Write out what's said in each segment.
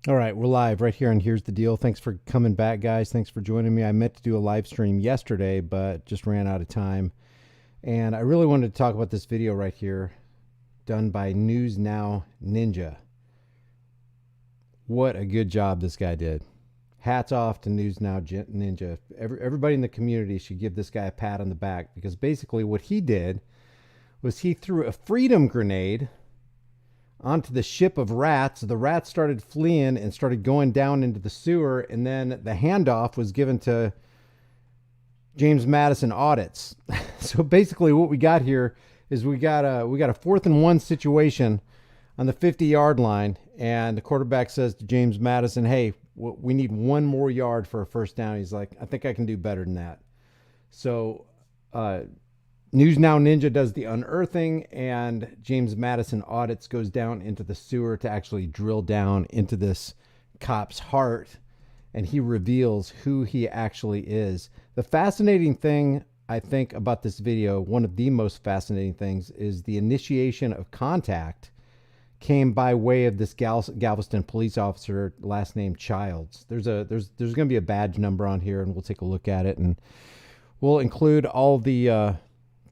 All right, we're live right here, and here's the deal. Thanks for coming back, guys. Thanks for joining me. I meant to do a live stream yesterday, but just ran out of time. And I really wanted to talk about this video right here, done by News Now Ninja. What a good job this guy did. Hats off to News Now Ninja. Everybody in the community should give this guy a pat on the back, because basically what he did was he threw a freedom grenade onto the ship of rats. The rats started fleeing and started going down into the sewer, and then the handoff was given to James Madison audits. So basically what we got here is we got a 4th and 1 situation on the 50-yard line, and the quarterback says to James Madison, hey, we need one more yard for a first down. He's like, I think I can do better than that. So News Now Ninja does the unearthing, and James Madison audits, goes down into the sewer to actually drill down into this cop's heart, and he reveals who he actually is. The fascinating thing, I think, about this video, one of the most fascinating things, is the initiation of contact came by way of this Galveston police officer, last name Childs. There's going to be a badge number on here, and we'll take a look at it, and we'll include all the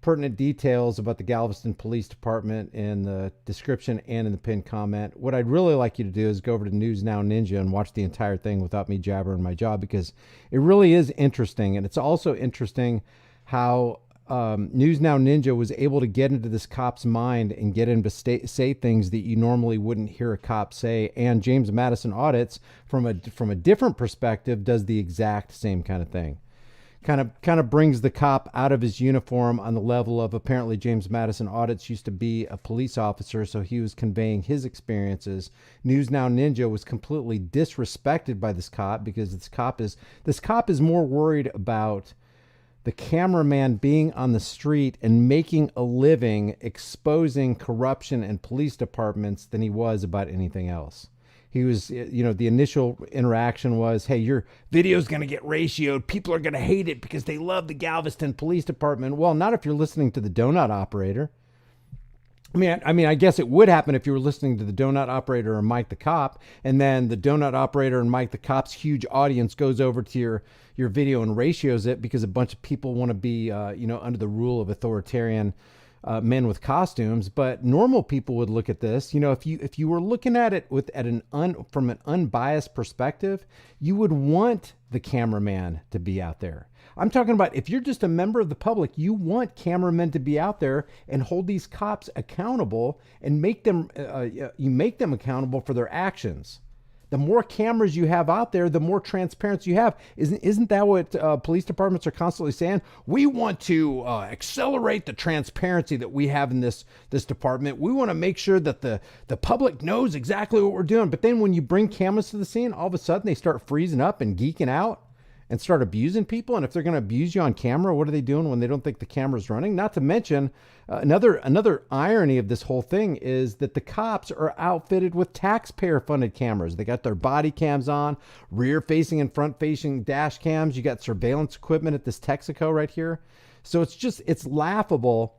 pertinent details about the Galveston Police Department in the description and in the pinned comment. What I'd really like you to do is go over to News Now Ninja and watch the entire thing without me jabbering my jaw, because it really is interesting. And it's also interesting how News Now Ninja was able to get into this cop's mind and get him to say things that you normally wouldn't hear a cop say. And James Madison audits from a different perspective, does the exact same kind of thing. Kind of brings the cop out of his uniform on the level of, apparently James Madison audits used to be a police officer, so he was conveying his experiences. News Now Ninja was completely disrespected by this cop, because this cop is more worried about the cameraman being on the street and making a living exposing corruption in police departments than he was about anything else. He was, the initial interaction was, hey, your video's going to get ratioed. People are going to hate it because they love the Galveston Police Department. Well, not if you're listening to the donut operator. I guess it would happen if you were listening to the donut operator or Mike the Cop, and then the donut operator and Mike the Cop's huge audience goes over to your video and ratios it because a bunch of people want to be, under the rule of authoritarian men with costumes. But normal people would look at this, if you were looking at it from an unbiased perspective, you would want the cameraman to be out there. I'm talking about if you're just a member of the public, you want cameramen to be out there and hold these cops accountable and make them accountable for their actions. The more cameras you have out there, the more transparency you have. Isn't that what police departments are constantly saying? We want to accelerate the transparency that we have in this department. We want to make sure that the public knows exactly what we're doing. But then when you bring cameras to the scene, all of a sudden they start freezing up and geeking out and start abusing people. And if they're going to abuse you on camera, what are they doing when they don't think the camera's running? Not to mention, another irony of this whole thing is that the cops are outfitted with taxpayer-funded cameras. They got their body cams on, rear-facing and front-facing dash cams. You got surveillance equipment at this Texaco right here. So it's laughable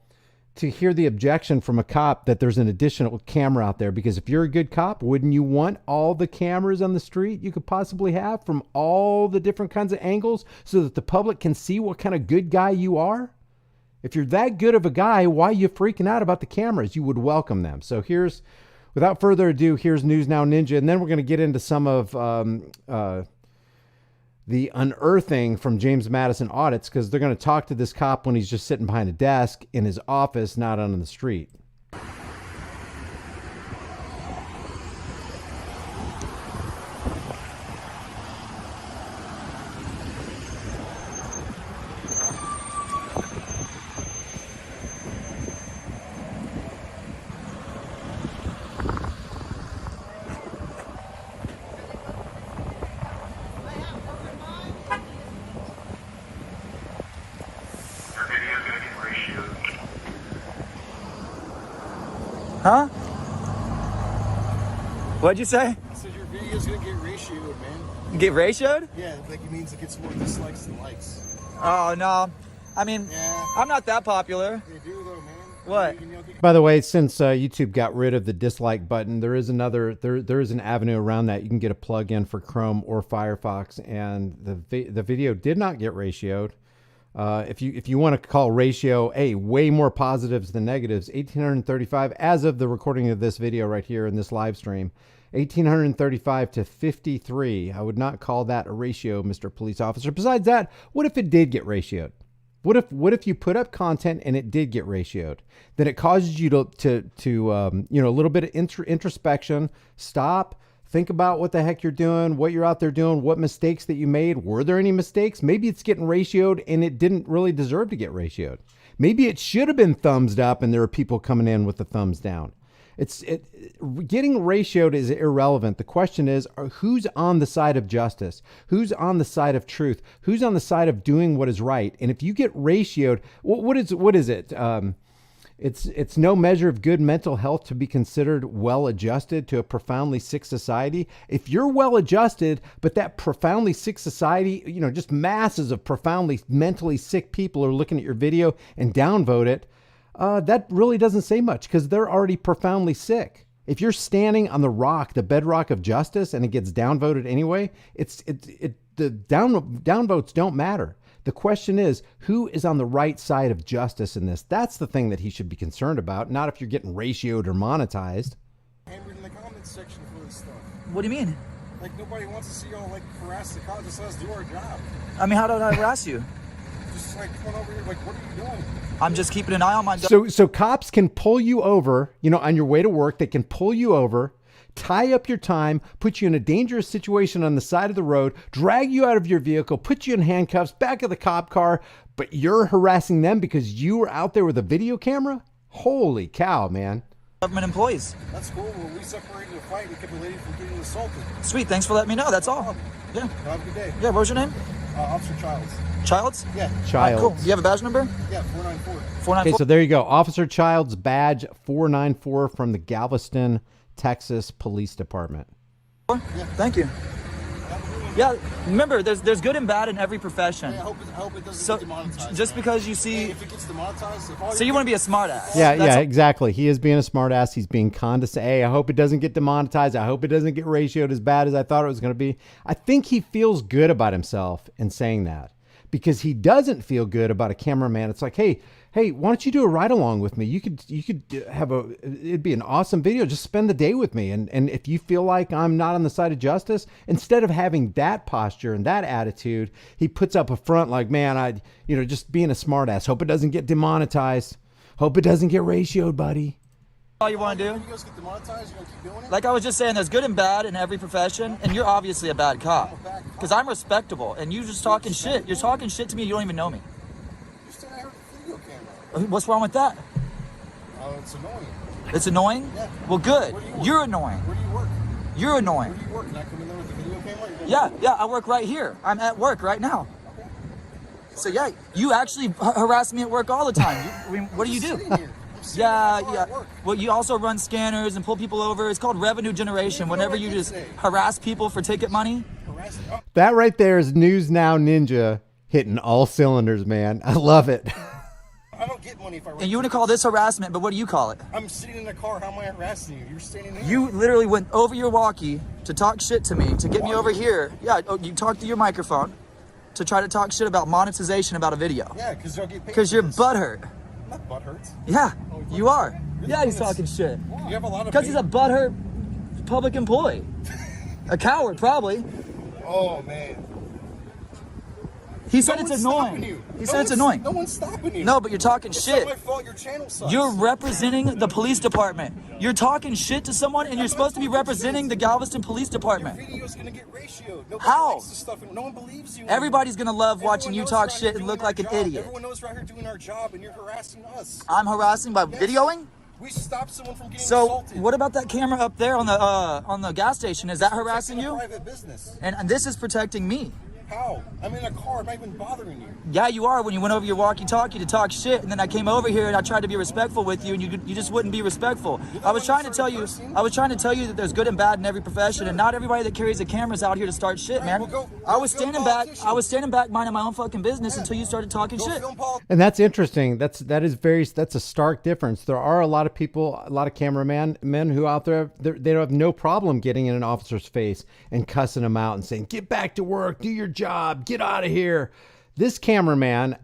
to hear the objection from a cop that there's an additional camera out there, because if you're a good cop, wouldn't you want all the cameras on the street you could possibly have from all the different kinds of angles so that the public can see what kind of good guy you are? If you're that good of a guy, why are you freaking out about the cameras? You would welcome them. So without further ado, here's News Now Ninja, and then we're going to get into some of the unearthing from James Madison audits, because they're going to talk to this cop when he's just sitting behind a desk in his office, not on the street. Huh? What'd you say? I said your video's gonna get ratioed, man. Get ratioed? Yeah, like it means it gets more dislikes than likes. Oh, no. I mean, Yeah. I'm not that popular. They do though, man. What? By the way, since YouTube got rid of the dislike button, there is there is an avenue around that. You can get a plug-in for Chrome or Firefox, and the video did not get ratioed. If you want to call ratio way more positives than negatives, 1835 as of the recording of this video right here in this live stream, 1835 to 53. I would not call that a ratio, Mr. Police Officer. Besides that, what if it did get ratioed? What if you put up content and it did get ratioed? Then it causes you to a little bit of introspection. Stop, think about what the heck you're doing, what you're out there doing, what mistakes that you made. Were there any mistakes? Maybe it's getting ratioed and it didn't really deserve to get ratioed. Maybe it should have been thumbs up and there are people coming in with the thumbs down. Getting ratioed is irrelevant. The question is, who's on the side of justice? Who's on the side of truth? Who's on the side of doing what is right? And if you get ratioed, what is it? It's no measure of good mental health to be considered well-adjusted to a profoundly sick society. If you're well-adjusted, but that profoundly sick society, just masses of profoundly mentally sick people are looking at your video and downvote it, that really doesn't say much because they're already profoundly sick. If you're standing on the rock, the bedrock of justice, and it gets downvoted anyway, the downvotes don't matter. The question is, who is on the right side of justice in this? That's the thing that he should be concerned about, not if you're getting ratioed or monetized. Hammered in the comments section for this stuff. What do you mean? Like, nobody wants to see y'all, like, harass the cops. Just let us do our job. I mean, how did I harass you? Just, like, come over here, like, what are you doing? I'm just keeping an eye on my... So cops can pull you over, on your way to work. They can pull you over, tie up your time, put you in a dangerous situation on the side of the road, drag you out of your vehicle, put you in handcuffs, back of the cop car, but you're harassing them because you were out there with a video camera? Holy cow, man. Government employees. That's cool. Well, we separated the fight and kept the lady from getting assaulted. Sweet, thanks for letting me know. That's all. Yeah. Have a good day. Yeah, what was your name? Officer Childs. Childs? Yeah. Childs. Cool. Do you have a badge number? Yeah, 494. 494? Okay, so there you go. Officer Childs, badge 494 from the Galveston, Texas Police Department. Yeah. Thank you. Yeah, remember, there's good and bad in every profession. Yeah, I hope it doesn't get demonetized. Just because you see... Hey, if it gets demonetized... So you want to be a smartass? Yeah, exactly. He is being a smartass. He's being condescending. Hey, I hope it doesn't get demonetized. I hope it doesn't get ratioed as bad as I thought it was going to be. I think he feels good about himself in saying that because he doesn't feel good about a cameraman. It's like, hey, why don't you do a ride along with me? You could have it'd be an awesome video. Just spend the day with me. And if you feel like I'm not on the side of justice, instead of having that posture and that attitude, he puts up a front like, man, just being a smartass. Hope it doesn't get demonetized. Hope it doesn't get ratioed, buddy. All you want to do? When you guys get demonetized, you're going to keep doing it? Like I was just saying, there's good and bad in every profession, and you're obviously a bad cop. Because I'm respectable, and you just talking shit. You're talking shit to me, you don't even know me. You're standing there with a video camera. What's wrong with that? It's annoying. It's annoying? Yeah. Well, good. Where do you work? You're annoying. Where do you work? You're annoying. Where do you work? Can I come in there with the video camera? Yeah, I work right here. I'm at work right now. Okay. So yeah, you actually harass me at work all the time. What do you do? Yeah. Well, you also run scanners and pull people over. It's called revenue generation. Whenever you just harass people for ticket money. That right there is News Now Ninja hitting all cylinders, man. I love it. I don't get money if I... And you want to call this harassment, but what do you call it? I'm sitting in the car. How am I harassing you? You're standing there. You literally went over your walkie to talk shit to me, to get me over here. Yeah, you talked to your microphone to try to talk shit about monetization about a video. Yeah, because you'll get paid. Because you're butthurt. I'm not butthurt. Yeah, you are. Yeah, he's talking shit. You have a lot of... Because he's a butthurt public employee. A coward, probably. Oh, man. He said it's annoying. He said it's annoying. No one's stopping you. No, but you're talking It's shit. not my fault. Your channel sucks. You're representing the police department. You're talking shit to someone, and you're supposed to be representing the Galveston Police Department. Your video's gonna get ratioed. Nobody How? likes this stuff, and no one believes you. Everybody's gonna love watching you talk shit and look like an idiot. Everyone knows we're out here doing our job, and you're harassing us. I'm harassing by videoing? We stopped someone from getting So assaulted. what about that camera up there on the gas station? Is that harassing It's a you? private business. And this is protecting me. How? I'm in a car. I'm not even bothering you. Yeah, you are when you went over your walkie-talkie to talk shit, and then I came over here and I tried to be respectful with you, and you just wouldn't be respectful. I was trying to tell you that there's good and bad in every profession, and not everybody that carries a camera is out here to start shit, man. I was standing back minding my own fucking business until you started talking shit. And that's interesting. That's a stark difference. There are a lot of people, a lot of cameramen who out there, they don't have no problem getting in an officer's face and cussing him out and saying, "Get back to work, do your job, get out of here." This cameraman,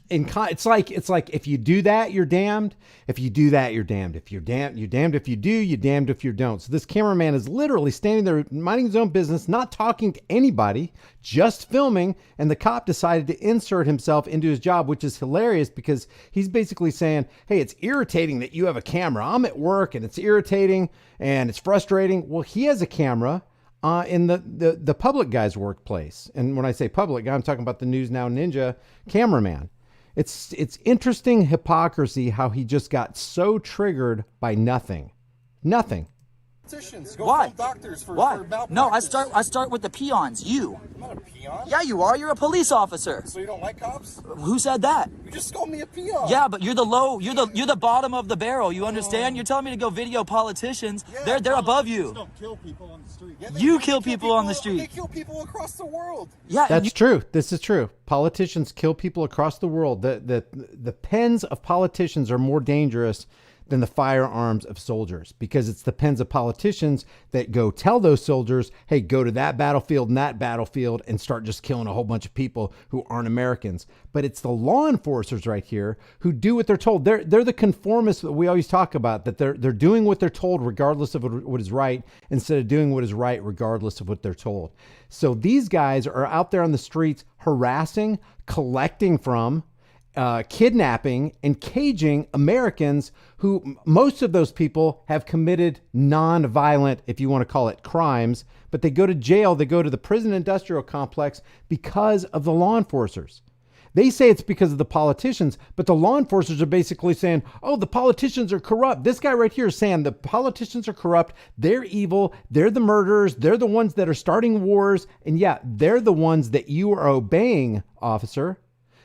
it's like if you do that, you're damned. If you do that, you're damned. If you're damned if you do, you're damned if you don't. So this cameraman is literally standing there minding his own business, not talking to anybody, just filming, and the cop decided to insert himself into his job, which is hilarious because he's basically saying, "Hey, it's irritating that you have a camera. I'm at work and it's irritating and it's frustrating." Well, he has a camera in the public guy's workplace. And when I say public guy, I'm talking about the News Now Ninja cameraman. It's interesting hypocrisy how he just got so triggered by nothing. Go Why? film doctors for Why? malpractice. No, I start with the peons. You. I'm not a peon. Yeah, you are. You're a police officer. So you don't like cops? Who said that? You just called me a peon. Yeah, but you're the bottom of the barrel. You understand? You're telling me to go video politicians. Yeah, they're above you. Don't kill people on the street. Yeah, You kill people on the street. They kill people across the world. Yeah, and That's true. This is true. Politicians kill people across the world. The pens of politicians are more dangerous than the firearms of soldiers, because it's the pens of politicians that go tell those soldiers, "Hey, go to that battlefield and that battlefield and start just killing a whole bunch of people who aren't Americans." But it's the law enforcers right here who do what they're told. They're the conformists that we always talk about, that they're doing what they're told regardless of what is right, instead of doing what is right regardless of what they're told. So these guys are out there on the streets harassing, collecting from, kidnapping and caging Americans who, most of those people have committed non-violent, if you want to call it, crimes, but they go to jail, they go to the prison industrial complex because of the law enforcers. They say it's because of the politicians, but the law enforcers are basically saying, "Oh, the politicians are corrupt." This guy right here is saying the politicians are corrupt. They're evil. They're the murderers. They're the ones that are starting wars. And yeah, they're the ones that you are obeying, officer.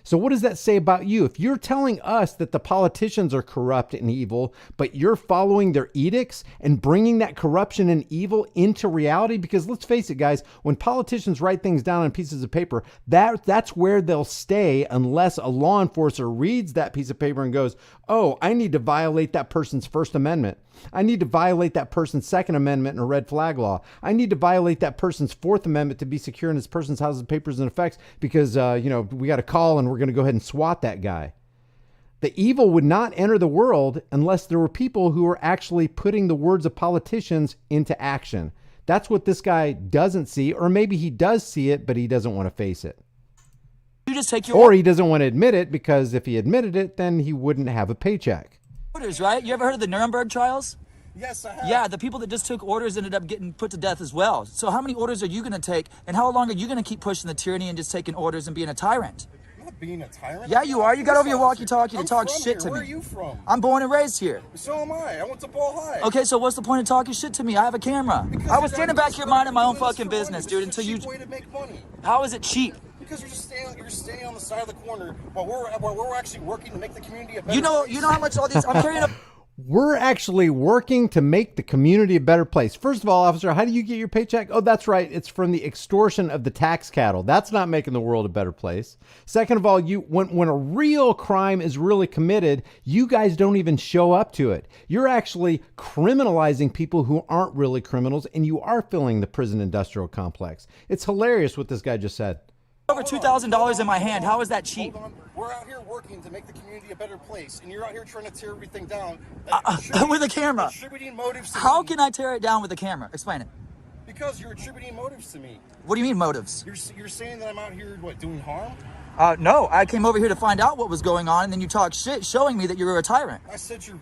So what does that say about you? If you're telling us that the politicians are corrupt and evil, but you're following their edicts and bringing that corruption and evil into reality, because let's face it, guys, when politicians write things down on pieces of paper, that's where they'll stay unless a law enforcer reads that piece of paper and goes, "Oh, I need to violate that person's First Amendment. I need to violate that person's Second Amendment in a red flag law. I need to violate that person's Fourth Amendment to be secure in this person's houses, papers, and effects because, we got a call and we're going to go ahead and SWAT that guy." The evil would not enter the world unless there were people who were actually putting the words of politicians into action. That's what this guy doesn't see, or maybe he does see it, but he doesn't want to face it. you just take your Or he doesn't want to admit it, because if he admitted it, then he wouldn't have a paycheck. orders, right? You ever heard of the Nuremberg trials? Yes, I have. Yeah, the people that just took orders ended up getting put to death as well. So how many orders are you going to take, and how long are you going to keep pushing the tyranny and just taking orders and being a tyrant? I'm not being a tyrant. Yeah, you are. You got over your walkie-talkie to talk shit to me. Where are you from? I'm born and raised here. So am I. I went to Ball High. Okay, so what's the point of talking shit to me? I have a camera. I was standing back here minding my own fucking business, dude, until you... It's a cheap way to make money. How is it cheap? Because you're staying on the side of the corner while we're actually working to make the community a better You know place. how much all these... I'm carrying a... We're actually working to make the community a better place. First of all, officer, how do you get your paycheck? Oh, that's right. It's from the extortion of the tax cattle. That's not making the world a better place. Second of all, when a real crime is really committed, you guys don't even show up to it. You're actually criminalizing people who aren't really criminals, and you are filling the prison industrial complex. It's hilarious what this guy just said. Over $2,000 in my hand. How is that cheap? Hold on. We're out here working to make the community a better place, and you're out here trying to tear everything down. With a camera. Attributing motives to How me. can I tear it down with a camera? Explain it. Because you're attributing motives to me. What do you mean motives? You're saying that I'm out here, doing harm? No, I came over here to find out what was going on, and then you talk shit showing me that you're a tyrant. I said your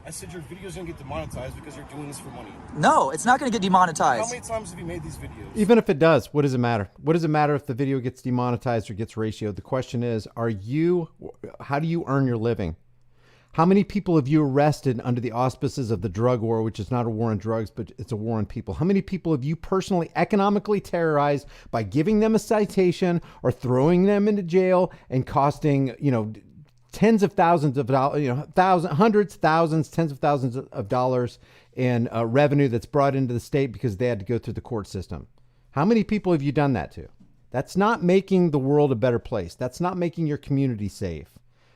video's gonna get demonetized because you're doing this for money. No, it's not going to get How demonetized. many times have you made these videos? Even if it does, what does it matter? What does it matter if the video gets demonetized or gets ratioed? The question is, how do you earn your living? How many people have you arrested under the auspices of the drug war, which is not a war on drugs, but it's a war on people? How many people have you personally economically terrorized by giving them a citation or throwing them into jail and costing, tens of thousands of dollars, hundreds, thousands, tens of thousands of dollars in revenue that's brought into the state because they had to go through the court system? How many people have you done that to? That's not making the world a better place. That's not making your community safe.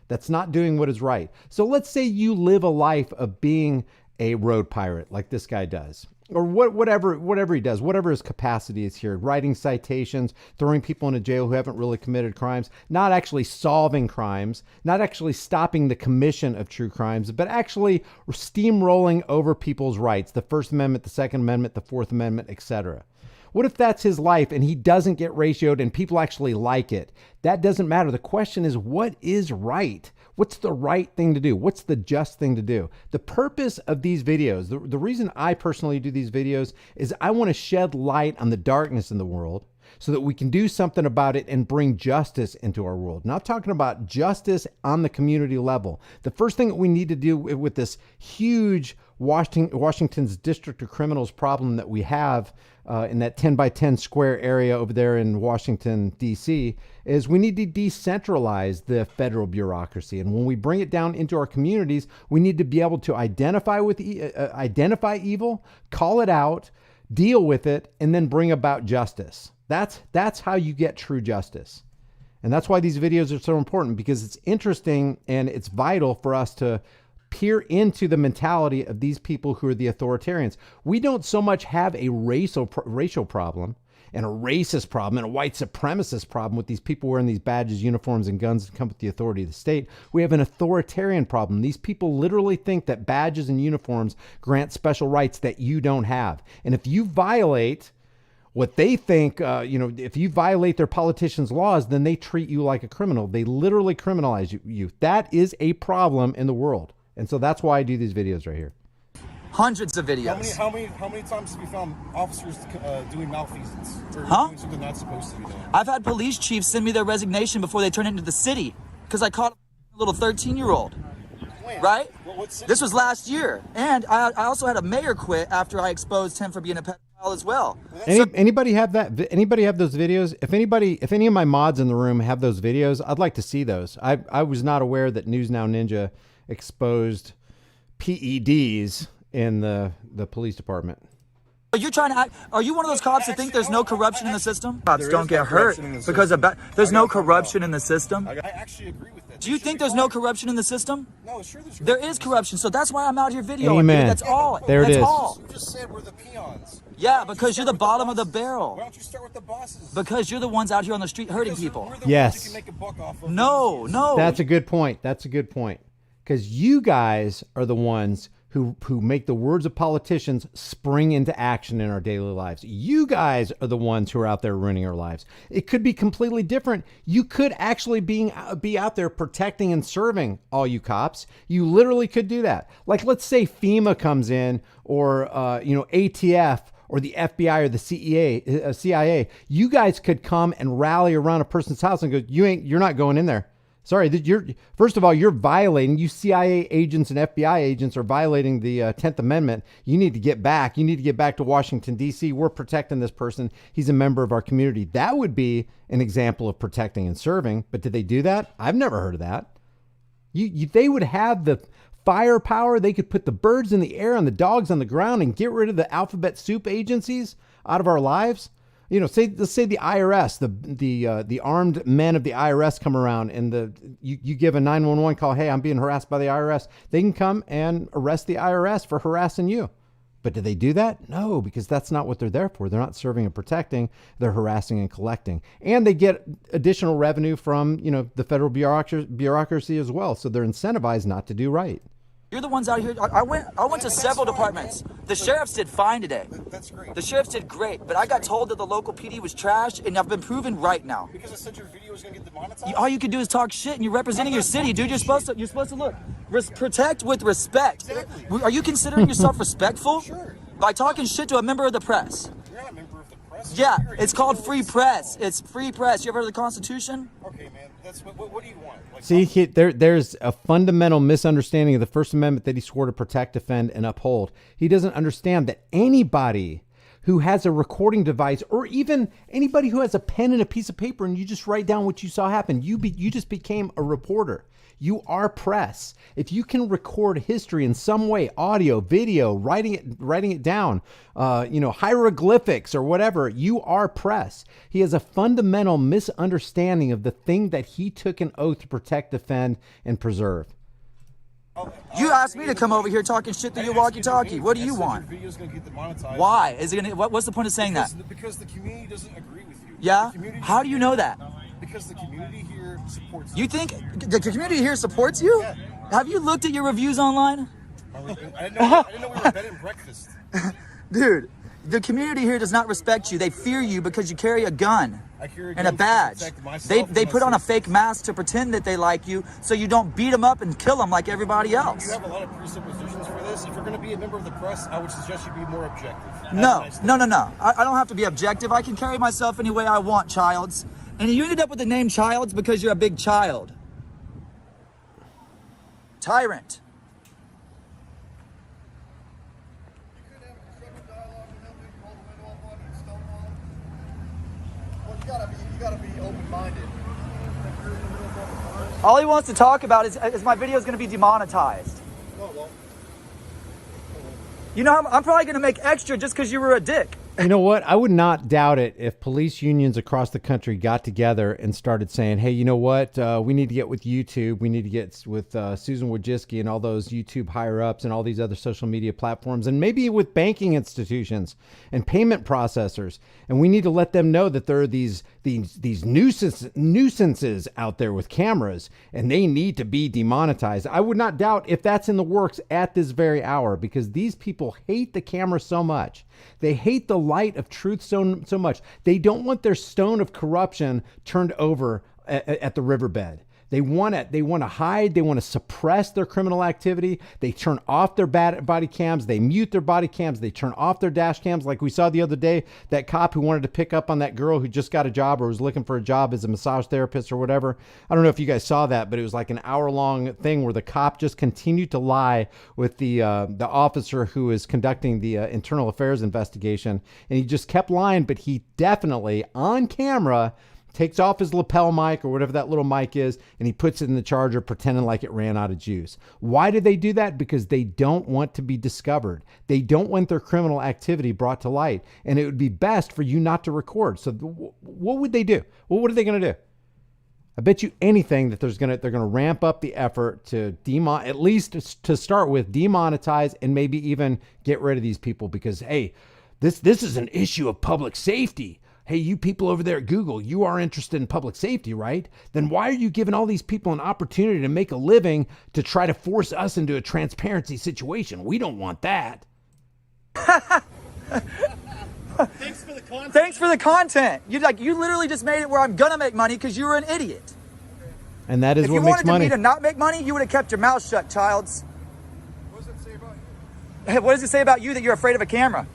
That's not doing what is right. So let's say you live a life of being a road pirate like this guy does, or whatever he does, whatever his capacity is here, writing citations, throwing people into jail who haven't really committed crimes, not actually solving crimes, not actually stopping the commission of true crimes, but actually steamrolling over people's rights, the First Amendment, the Second Amendment, the Fourth Amendment, etc. What if that's his life and he doesn't get ratioed and people actually like it? That doesn't matter. The question is, what is right? What's the right thing to do? What's the just thing to do? The purpose of these videos, the reason I personally do these videos is I want to shed light on the darkness in the world so that we can do something about it and bring justice into our world. Not talking about justice on the community level. The first thing that we need to do with this huge Washington's District of Criminals problem that we have in that 10 by 10 square area over there in Washington, D.C., is we need to decentralize the federal bureaucracy. And when we bring it down into our communities, we need to be able to identify evil, call it out, deal with it, and then bring about justice. That's how you get true justice. And that's why these videos are so important, because it's interesting and it's vital for us to peer into the mentality of these people who are the authoritarians. We don't so much have a racial problem and a racist problem and a white supremacist problem with these people wearing these badges, uniforms, and guns that come with the authority of the state. We have an authoritarian problem. These people literally think that badges and uniforms grant special rights that you don't have. And if you violate what they think, if you violate their politicians' laws, then they treat you like a criminal. They literally criminalize you. That is a problem in the world. And so that's why I do these videos right here. Hundreds of videos. How many times have you found officers doing malfeasance or doing something not supposed to be done? I've had police chiefs send me their resignation before they turn it into the city because I caught a little 13-year-old. Right? This was last year. And I also had a mayor quit after I exposed him for being a pedophile as well. Anybody have that? Anybody have those videos? If any of my mods in the room have those videos, I'd like to see those. I was not aware that News Now Ninja exposed PEDs in the police department. Are you trying to are you one of those cops that think there's no corruption in the system? Cops don't get hurt because there's no corruption in the system. I actually agree with that. Do you think there's no corruption in the system? No, sure there's corruption. There is corruption, so that's why I'm out here videoing. Amen. That's all. There it is. You just said we're the peons. Yeah, because you're the bottom of the barrel. Why don't you start with the bosses? Because you're the ones out here on the street hurting people. We're the Yes. ones you can make a buck off of. No. That's a good point. Because you guys are the ones who make the words of politicians spring into action in our daily lives. You guys are the ones who are out there ruining our lives. It could be completely different. You could actually be out there protecting and serving all you cops. You literally could do that. Like, let's say FEMA comes in, or ATF, or the FBI, or the CIA. You guys could come and rally around a person's house and go, you're not going in there. Sorry, first of all, you're violating, you CIA agents and FBI agents are violating the 10th Amendment. You need to get back. You need to get back to Washington, D.C. We're protecting this person. He's a member of our community. That would be an example of protecting and serving. But did they do that? I've never heard of that. They would have the firepower. They could put the birds in the air and the dogs on the ground and get rid of the alphabet soup agencies out of our lives. Let's say the IRS, the armed men of the IRS come around and you give a 911 call. Hey, I'm being harassed by the IRS. They can come and arrest the IRS for harassing you. But do they do that? No, because that's not what they're there for. They're not serving and protecting. They're harassing and collecting. And they get additional revenue from, the federal bureaucracy as well. So they're incentivized not to do right. You're the ones out here. I went to several departments. The sheriffs did fine today. That's great. The sheriffs did great, but I got told that the local PD was trash, and I've been proven right now. Because I said your video was going to get demonetized? All you can do is talk shit, and you're representing your city, dude. You're supposed to look. Protect with respect. Exactly. Are you considering yourself respectful? Sure. By talking shit to a member of the press. You're not a member of the press. Yeah, it's called free press. It's free press. You ever heard of the Constitution? Okay, man. That's what do you want? Like, See, there's a fundamental misunderstanding of the First Amendment that he swore to protect, defend, and uphold. He doesn't understand that anybody who has a recording device, or even anybody who has a pen and a piece of paper, and you just write down what you saw happen, you just became a reporter. You are press. If you can record history in some way, audio, video, writing it down, hieroglyphics or whatever, you are press. He has a fundamental misunderstanding of the thing that he took an oath to protect, defend, and preserve. You asked me to come over here talking shit through your walkie-talkie. What do you want? Your video's gonna get demonetized. Why? Is it gonna? What's the point of saying that? Because the community doesn't agree with you. Yeah? How do you know that? Because the community here supports you. Think the community here supports you? Yeah. Have you looked at your reviews online? I didn't know we were bed and breakfast. Dude, the community here does not respect you. They fear you because you carry a gun and a badge. They put on a fake mask to pretend that they like you so you don't beat them up and kill them like everybody else. You have a lot of presuppositions for this. If you're going to be a member of the press, I would suggest you be more objective. No. I don't have to be objective. I can carry myself any way I want, Childs. And you ended up with the name Childs because you're a big child. Tyrant. You gotta be open-minded. All he wants to talk about is my video is going to be demonetized. You know, I'm probably going to make extra just because you were a dick. You know what? I would not doubt it if police unions across the country got together and started saying, hey, you know what? We need to get with YouTube. We need to get with Susan Wojcicki and all those YouTube higher ups and all these other social media platforms, and maybe with banking institutions and payment processors. And we need to let them know that there are these nuisances out there with cameras, and they need to be demonetized. I would not doubt if that's in the works at this very hour, because these people hate the camera so much. They hate the light of truth so much. They don't want their stone of corruption turned over at the riverbed. They want to hide. They want to suppress their criminal activity. They turn off their body cams. They mute their body cams. They turn off their dash cams. Like we saw the other day, that cop who wanted to pick up on that girl who just got a job or was looking for a job as a massage therapist or whatever. I don't know if you guys saw that, but it was like an hour-long thing where the cop just continued to lie with the officer who is conducting the internal affairs investigation, and he just kept lying. But he definitely on camera takes off his lapel mic or whatever that little mic is, and he puts it in the charger pretending like it ran out of juice. Why did they do that? Because they don't want to be discovered. They don't want their criminal activity brought to light, and it would be best for you not to record. So what would they do? Well, what are they going to do? I bet you anything that they're going to ramp up the effort to at least to start with, demonetize and maybe even get rid of these people, because, hey, this is an issue of public safety. Hey, you people over there at Google, you are interested in public safety, right? Then why are you giving all these people an opportunity to make a living to try to force us into a transparency situation? We don't want that. Thanks for the content. Thanks for the content. You literally just made it where I'm gonna make money because you were an idiot. And that is what makes money. If you wanted me to not make money, you would have kept your mouth shut, Childs. What does it say about you? What does it say about you that you're afraid of a camera?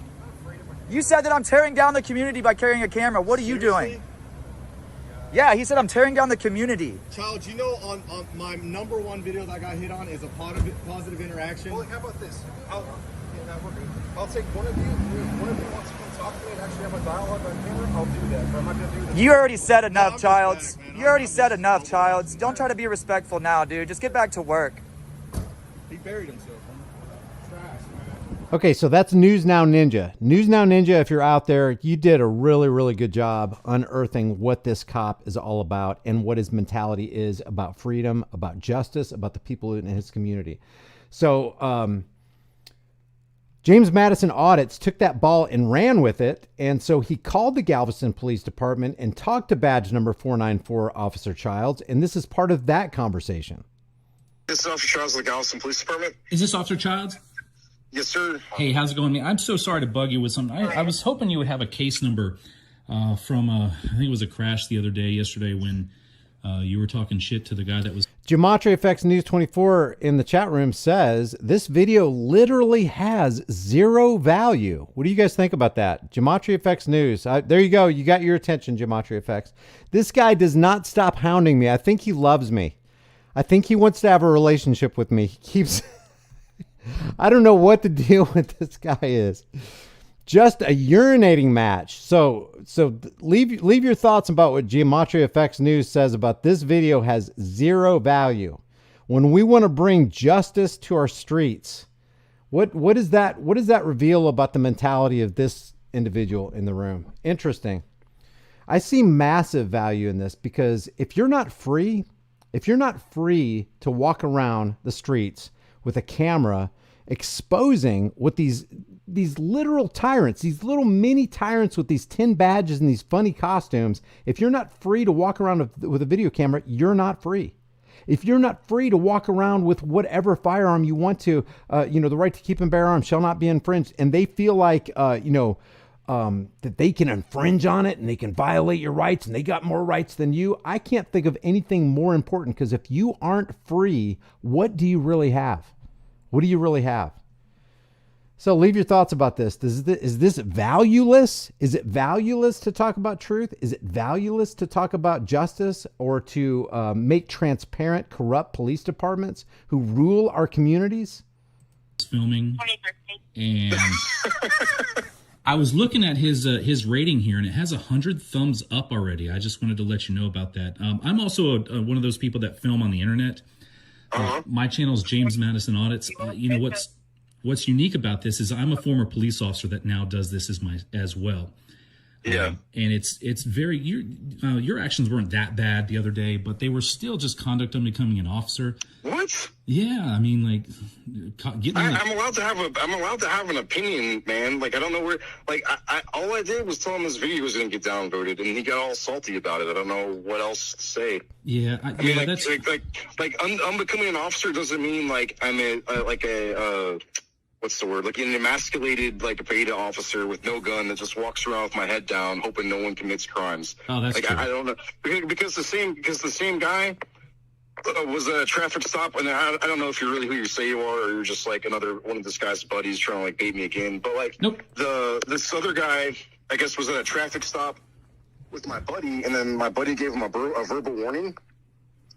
You said that I'm tearing down the community by carrying a camera. What are you doing? Yeah, he said I'm tearing down the community. Child, you know on my #1 video that I got hit on is a positive interaction. Well, how about this? I'll take one of you. One of you wants to come talk to me and actually have a dialogue on camera. I'll do that. But I'm not going to do that. You already said enough, Childs. You already said enough, Childs. Don't try to be respectful now, dude. Just get back to work. He buried himself. Okay, so that's News Now Ninja. News Now Ninja, if you're out there, you did a really, really good job unearthing what this cop is all about and what his mentality is about freedom, about justice, about the people in his community. So James Madison Audits took that ball and ran with it, and so he called the Galveston Police Department and talked to badge number 494, Officer Childs, and this is part of that conversation. This is Officer Childs of the Galveston Police Department. Is this Officer Childs? Yes, sir. Hey, how's it going? I'm so sorry to bug you with something. I was hoping you would have a case number from, I think it was a crash yesterday when You were talking shit to the guy that was. Gematria Effects News 24 in the chat room says this video literally has zero value. What do you guys think about that? Gematria Effects News. There you go. You got your attention, Gematria Effects. This guy does not stop hounding me. I think he loves me. I think he wants to have a relationship with me. He keeps... I don't know what the deal with this guy is. Just a urinating match. So leave your thoughts about what Gematria Effects News says about this video has zero value. When we want to bring justice to our streets, what does that reveal about the mentality of this individual in the room? Interesting. I see massive value in this because if you're not free to walk around the streets with a camera exposing what these literal tyrants, these little mini tyrants with these tin badges and these funny costumes, if you're not free to walk around with a video camera, you're not free. If you're not free to walk around with whatever firearm you want to, the right to keep and bear arms shall not be infringed, and they feel like, that they can infringe on it and they can violate your rights and they got more rights than you, I can't think of anything more important, because if you aren't free, what do you really have? What do you really have? So leave your thoughts about this. Is this valueless? Is it valueless to talk about truth? Is it valueless to talk about justice, or to make transparent, corrupt police departments who rule our communities? Filming, and I was looking at his rating here, and it has 100 thumbs up already. I just wanted to let you know about that. I'm also one of those people that film on the internet. My channel is James Madison Audits. What's unique about this is I'm a former police officer that now does this as well. Yeah. And it's very, your actions weren't that bad the other day, but they were still just conduct on becoming an officer. What? Yeah, I mean, like, I'm allowed to have an opinion, man. Like, I don't know where. Like, all I did was tell him this video was going to get downvoted, and he got all salty about it. I don't know what else to say. Yeah, I mean, I'm becoming an officer doesn't mean like I'm a what's the word? Like an emasculated, like a beta officer with no gun that just walks around with my head down, hoping no one commits crimes. Oh, that's like true. I don't know, because the same guy was a traffic stop, and I don't know if you're really who you say you are, or you're just like another one of this guy's buddies trying to like bait me again. But like, nope. This other guy, I guess, was at a traffic stop with my buddy, and then my buddy gave him a verbal warning.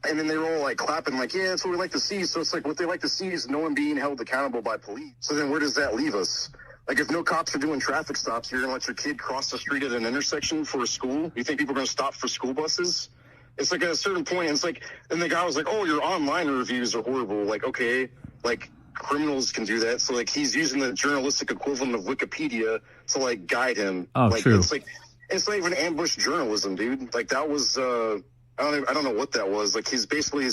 And then they were all like clapping, like, yeah, that's what we like to see. So it's like what they like to see is no one being held accountable by police. So then where does that leave us? Like, if no cops are doing traffic stops, you're going to let your kid cross the street at an intersection for a school? You think people are going to stop for school buses? It's like at a certain point, it's like, and the guy was like, oh, your online reviews are horrible. Like, okay, like criminals can do that. So like he's using the journalistic equivalent of Wikipedia to like guide him. Oh, like, true. It's not even ambush journalism, dude. Like that was, I don't know what that was. Like his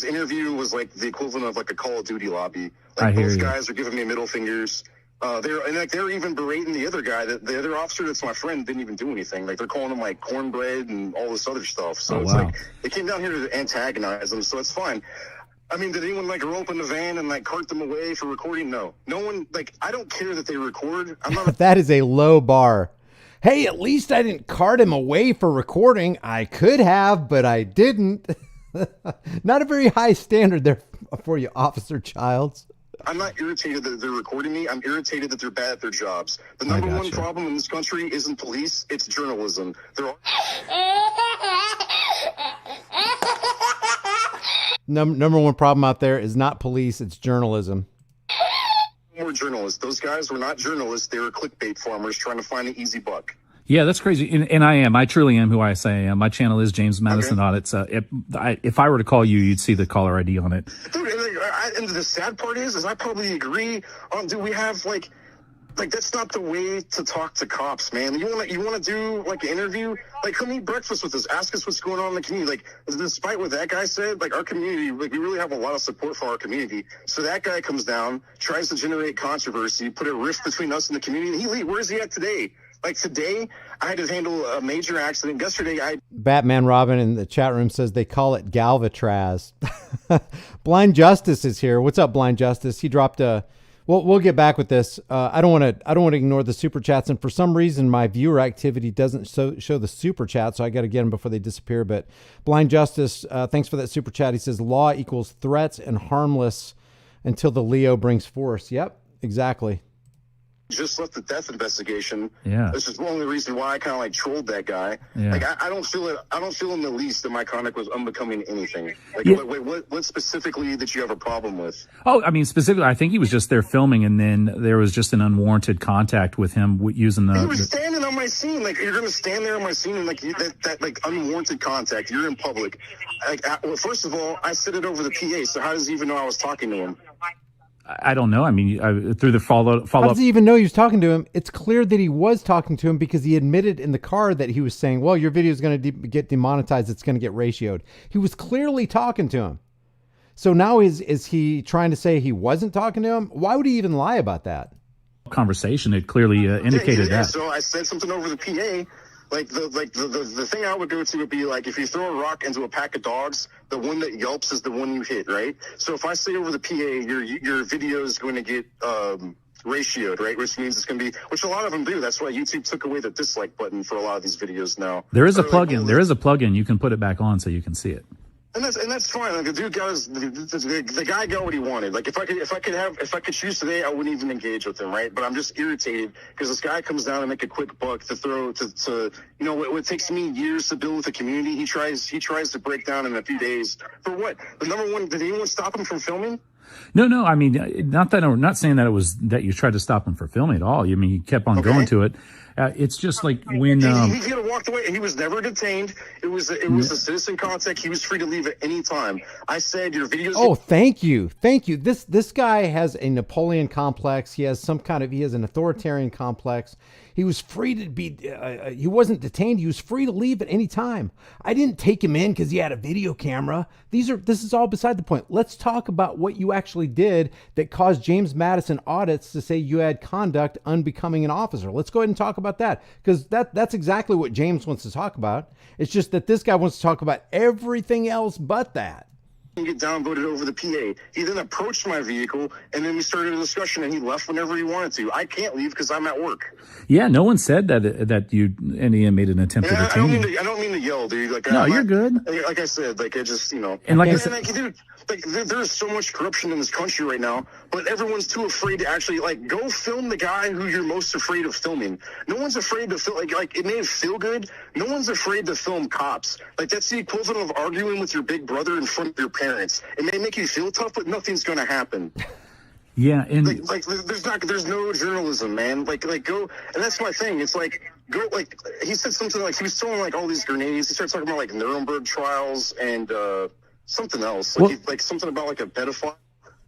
interview was like the equivalent of like a Call of Duty lobby. Like both guys are giving me middle fingers. They're even berating the other guy. The other officer that's my friend didn't even do anything. Like they're calling him like cornbread and all this other stuff. So like they came down here to antagonize him. So it's fine. I mean, did anyone like roll up in the van and like cart them away for recording? No one. Like I don't care that they record. I'm not. That is a low bar. Hey, at least I didn't cart him away for recording. I could have, but I didn't. Not a very high standard there for you, Officer Childs. I'm not irritated that they're recording me. I'm irritated that they're bad at their jobs. The number one problem in this country isn't police, it's journalism. Number one problem out there is not police, it's journalism. More journalists. Those guys were not journalists. They were clickbait farmers trying to find an easy buck. Yeah, that's crazy. And I truly am who I say I am. My channel is James Madison Audits. If I were to call you, you'd see the caller ID on it. Dude, and the sad part is I probably agree on, do we have like that's not the way to talk to cops, man. You want to do like an interview, like come eat breakfast with us, ask us what's going on in the community. Like despite what that guy said, like our community, like we really have a lot of support for our community. So that guy comes down, tries to generate controversy, put a rift between us and the community, and he leaves. Where's he at today? Like today, I had to handle a major accident. Yesterday, Batman Robin in the chat room says they call it Galvatraz. Blind Justice is here. What's up, Blind Justice? He dropped a Well, we'll get back with this. I don't want to ignore the super chats, and for some reason, my viewer activity doesn't show the super chat, so I got to get them before they disappear. But Blind Justice, thanks for that super chat. He says law equals threats and harmless until the Leo brings force. Yep, exactly. Just left the death investigation. Yeah. This is the only reason why I kind of like trolled that guy. Yeah. Like I don't feel it. I don't feel in the least that my conduct was unbecoming anything. Like Yeah. what specifically did you have a problem with? Oh, I mean, specifically, I think he was just there filming, and then there was just an unwarranted contact with him using He was standing on my scene. Like you're gonna stand there on my scene and like that like unwarranted contact. You're in public. Like well, first of all, I said it over the PA. So how does he even know I was talking to him? I don't know. I mean, through the follow How up. does he even know he was talking to him? It's clear that he was talking to him because he admitted in the car that he was saying, well, your video is going to get demonetized. It's going to get ratioed. He was clearly talking to him. So now is he trying to say he wasn't talking to him? Why would he even lie about that? Conversation, it clearly indicated that. So I said something over the PA. Like the thing I would go to would be like if you throw a rock into a pack of dogs, the one that yelps is the one you hit, right? So if I say over the PA, your video is going to get ratioed, right? Which means it's going to be, which a lot of them do. That's why YouTube took away the dislike button for a lot of these videos now. There is a plugin. There is a plugin. You can put it back on so you can see it. And that's fine. Like the dude got the guy got what he wanted. Like if I could choose today, I wouldn't even engage with him, right? But I'm just irritated because this guy comes down to make a quick buck to throw to you know what takes me years to build with the community. He tries to break down in a few days for what? The number one. Did anyone stop him from filming? No. I mean, not saying that it was that you tried to stop him for filming at all. I mean, he kept on going to it. It's just like when he could have walked away. He was never detained. It was a citizen contact. He was free to leave at any time. I said your videos. Oh, thank you. This guy has a Napoleon complex. He has an authoritarian complex. He was free to be. He wasn't detained. He was free to leave at any time. I didn't take him in because he had a video camera. This is all beside the point. Let's talk about what you actually did that caused James Madison audits to say you had conduct unbecoming an officer. Let's go ahead and talk about that because that's exactly what James wants to talk about. It's just that this guy wants to talk about everything else but that. Get downvoted over the PA. He then approached my vehicle, and then we started a discussion, and he left whenever he wanted to. I can't leave because I'm at work. Yeah, no one said that you made an attempt to detain you. I don't mean to yell, dude. Like, no, you're good. Like I said, like I just, you know. And like I said, dude, like there's so much corruption in this country right now, but everyone's too afraid to actually like go film the guy who you're most afraid of filming. No one's afraid to film like it may feel good. No one's afraid to film cops. Like that's the equivalent of arguing with your big brother in front of your parents. It may make you feel tough, but nothing's gonna happen. Yeah, and there's no journalism, man. Like go, and that's my thing. It's like go, like he said something like he was throwing like all these grenades. He started talking about like Nuremberg trials and something else, like something about like a pedophile.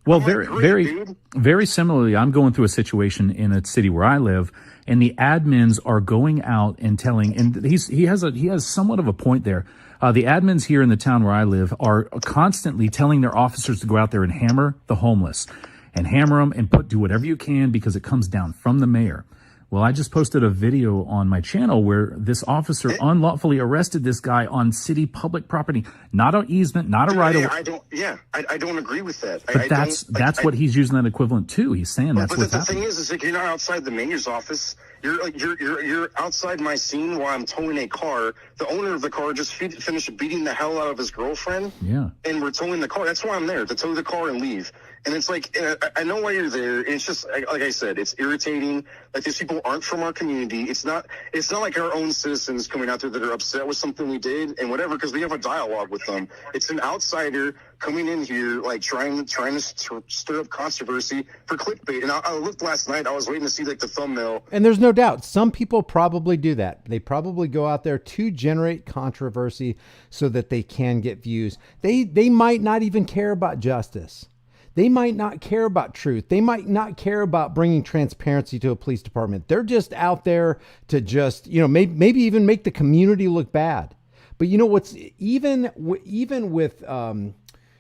Well, very similarly, I'm going through a situation in a city where I live, and the admins are going out and telling, and he has somewhat of a point there. The admins here in the town where I live are constantly telling their officers to go out there and hammer the homeless, and hammer them and do whatever you can because it comes down from the mayor. Well, I just posted a video on my channel where this officer unlawfully arrested this guy on city public property, not an easement, not a right of way. I don't agree with that. But that's what he's using that equivalent to. He's saying that's what's happening. The thing is like you're not outside the mayor's office. You're outside my scene while I'm towing a car. The owner of the car just finished beating the hell out of his girlfriend. Yeah. And we're towing the car. That's why I'm there, to tow the car and leave. And it's like, I know why you're there. And it's just, like I said, it's irritating. Like these people aren't from our community. It's not like our own citizens coming out there that are upset with something we did and whatever, because we have a dialogue with them. It's an outsider coming in here, like trying to stir up controversy for clickbait. And I looked last night, I was waiting to see like the thumbnail. And there's no doubt some people probably do that. They probably go out there to generate controversy so that they can get views. They might not even care about justice. They might not care about truth. They might not care about bringing transparency to a police department. They're just out there to just, maybe even make the community look bad. But you know what's even with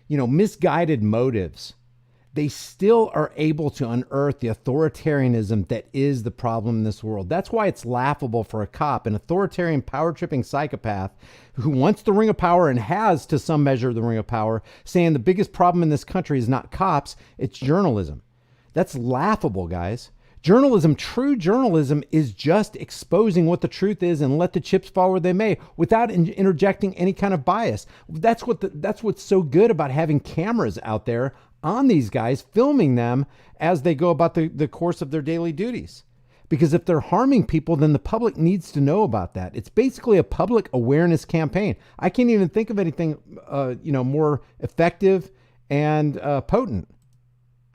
misguided motives, they still are able to unearth the authoritarianism that is the problem in this world. That's why it's laughable for a cop, an authoritarian, power-tripping psychopath who wants the ring of power and has, to some measure, the ring of power, saying the biggest problem in this country is not cops, it's journalism. That's laughable, guys. Journalism, true journalism, is just exposing what the truth is and let the chips fall where they may without interjecting any kind of bias. That's what's so good about having cameras out there on these guys, filming them as they go about the course of their daily duties. Because if they're harming people, then the public needs to know about that. It's basically a public awareness campaign. I can't even think of anything, more effective and potent.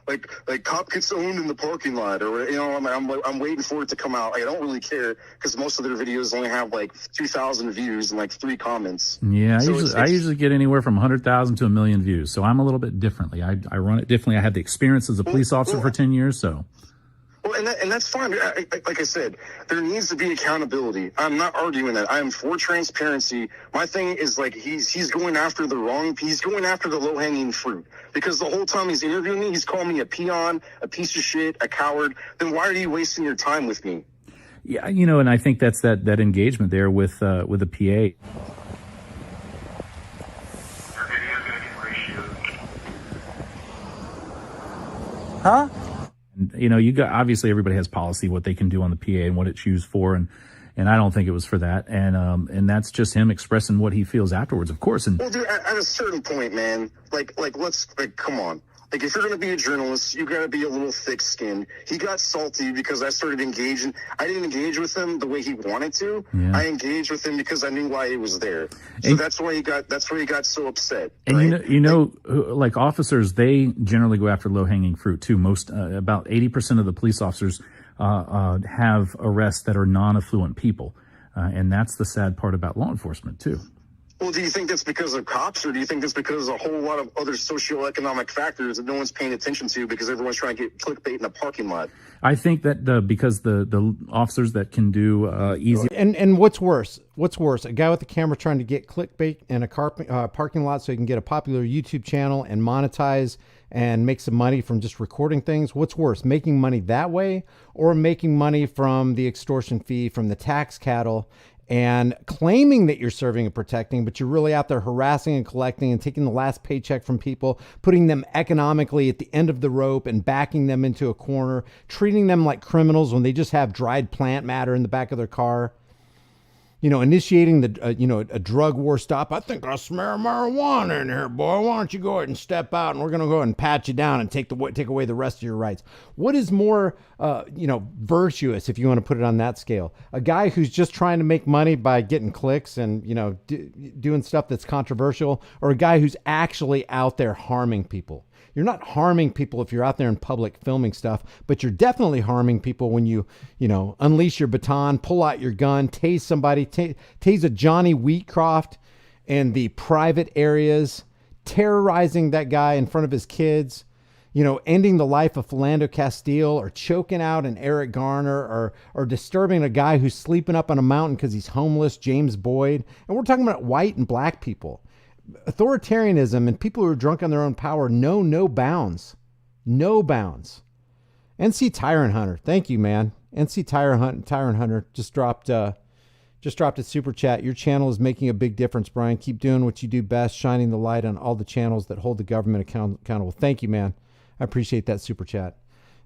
Like cop gets owned in the parking lot, or I'm waiting for it to come out. I don't really care because most of their videos only have like 2,000 views and like 3 comments. Yeah, So I usually get anywhere from 100,000 to 1 million views. So I'm a little bit differently. I run it differently. I had the experience as a police officer for 10 years. So. Well, and that's fine. Like I said, there needs to be accountability. I'm not arguing that. I am for transparency. My thing is like he's going after he's going after the low hanging fruit, because the whole time he's interviewing me, he's calling me a peon, a piece of shit, a coward. Then why are you wasting your time with me? Yeah, and I think that's that engagement there with the PA. Huh? You got, obviously everybody has policy, what they can do on the PA and what it's used for. And I don't think it was for that. And that's just him expressing what he feels afterwards, of course. And well, dude, at a certain point, man, let's come on. Like, if you're going to be a journalist, you got to be a little thick-skinned. He got salty because I started engaging. I didn't engage with him the way he wanted to. Yeah. I engaged with him because I knew why he was there. So that's why he got so upset. And right? like officers, they generally go after low-hanging fruit too. Most, about 80% of the police officers have arrests that are non-affluent people. And that's the sad part about law enforcement too. Well, do you think that's because of cops, or do you think that's because of a whole lot of other socioeconomic factors that no one's paying attention to because everyone's trying to get clickbait in a parking lot? I think that because the officers that can do easy. And what's worse? A guy with a camera trying to get clickbait in a parking lot so he can get a popular YouTube channel and monetize and make some money from just recording things. What's worse, making money that way, or making money from the extortion fee, from the tax cattle, and claiming that you're serving and protecting, but you're really out there harassing and collecting and taking the last paycheck from people, putting them economically at the end of the rope and backing them into a corner, treating them like criminals when they just have dried plant matter in the back of their car. Initiating a drug war stop. I think I smell marijuana in here, boy. Why don't you go ahead and step out, and we're going to go ahead and pat you down and take away the rest of your rights. What is more, virtuous, if you want to put it on that scale? A guy who's just trying to make money by getting clicks and, doing stuff that's controversial, or a guy who's actually out there harming people? You're not harming people if you're out there in public filming stuff, but you're definitely harming people when you unleash your baton, pull out your gun, tase somebody, tase a Johnny Wheatcroft in the private areas, terrorizing that guy in front of his kids, ending the life of Philando Castile, or choking out an Eric Garner, or disturbing a guy who's sleeping up on a mountain because he's homeless, James Boyd. And we're talking about white and black people. Authoritarianism and people who are drunk on their own power know no bounds. No bounds. NC Tyrant Hunter, thank you, man. NC Tyrant Hunter just dropped a super chat. Your channel is making a big difference, Brian. Keep doing what you do best, shining the light on all the channels that hold the government accountable. Thank you, man. I appreciate that super chat.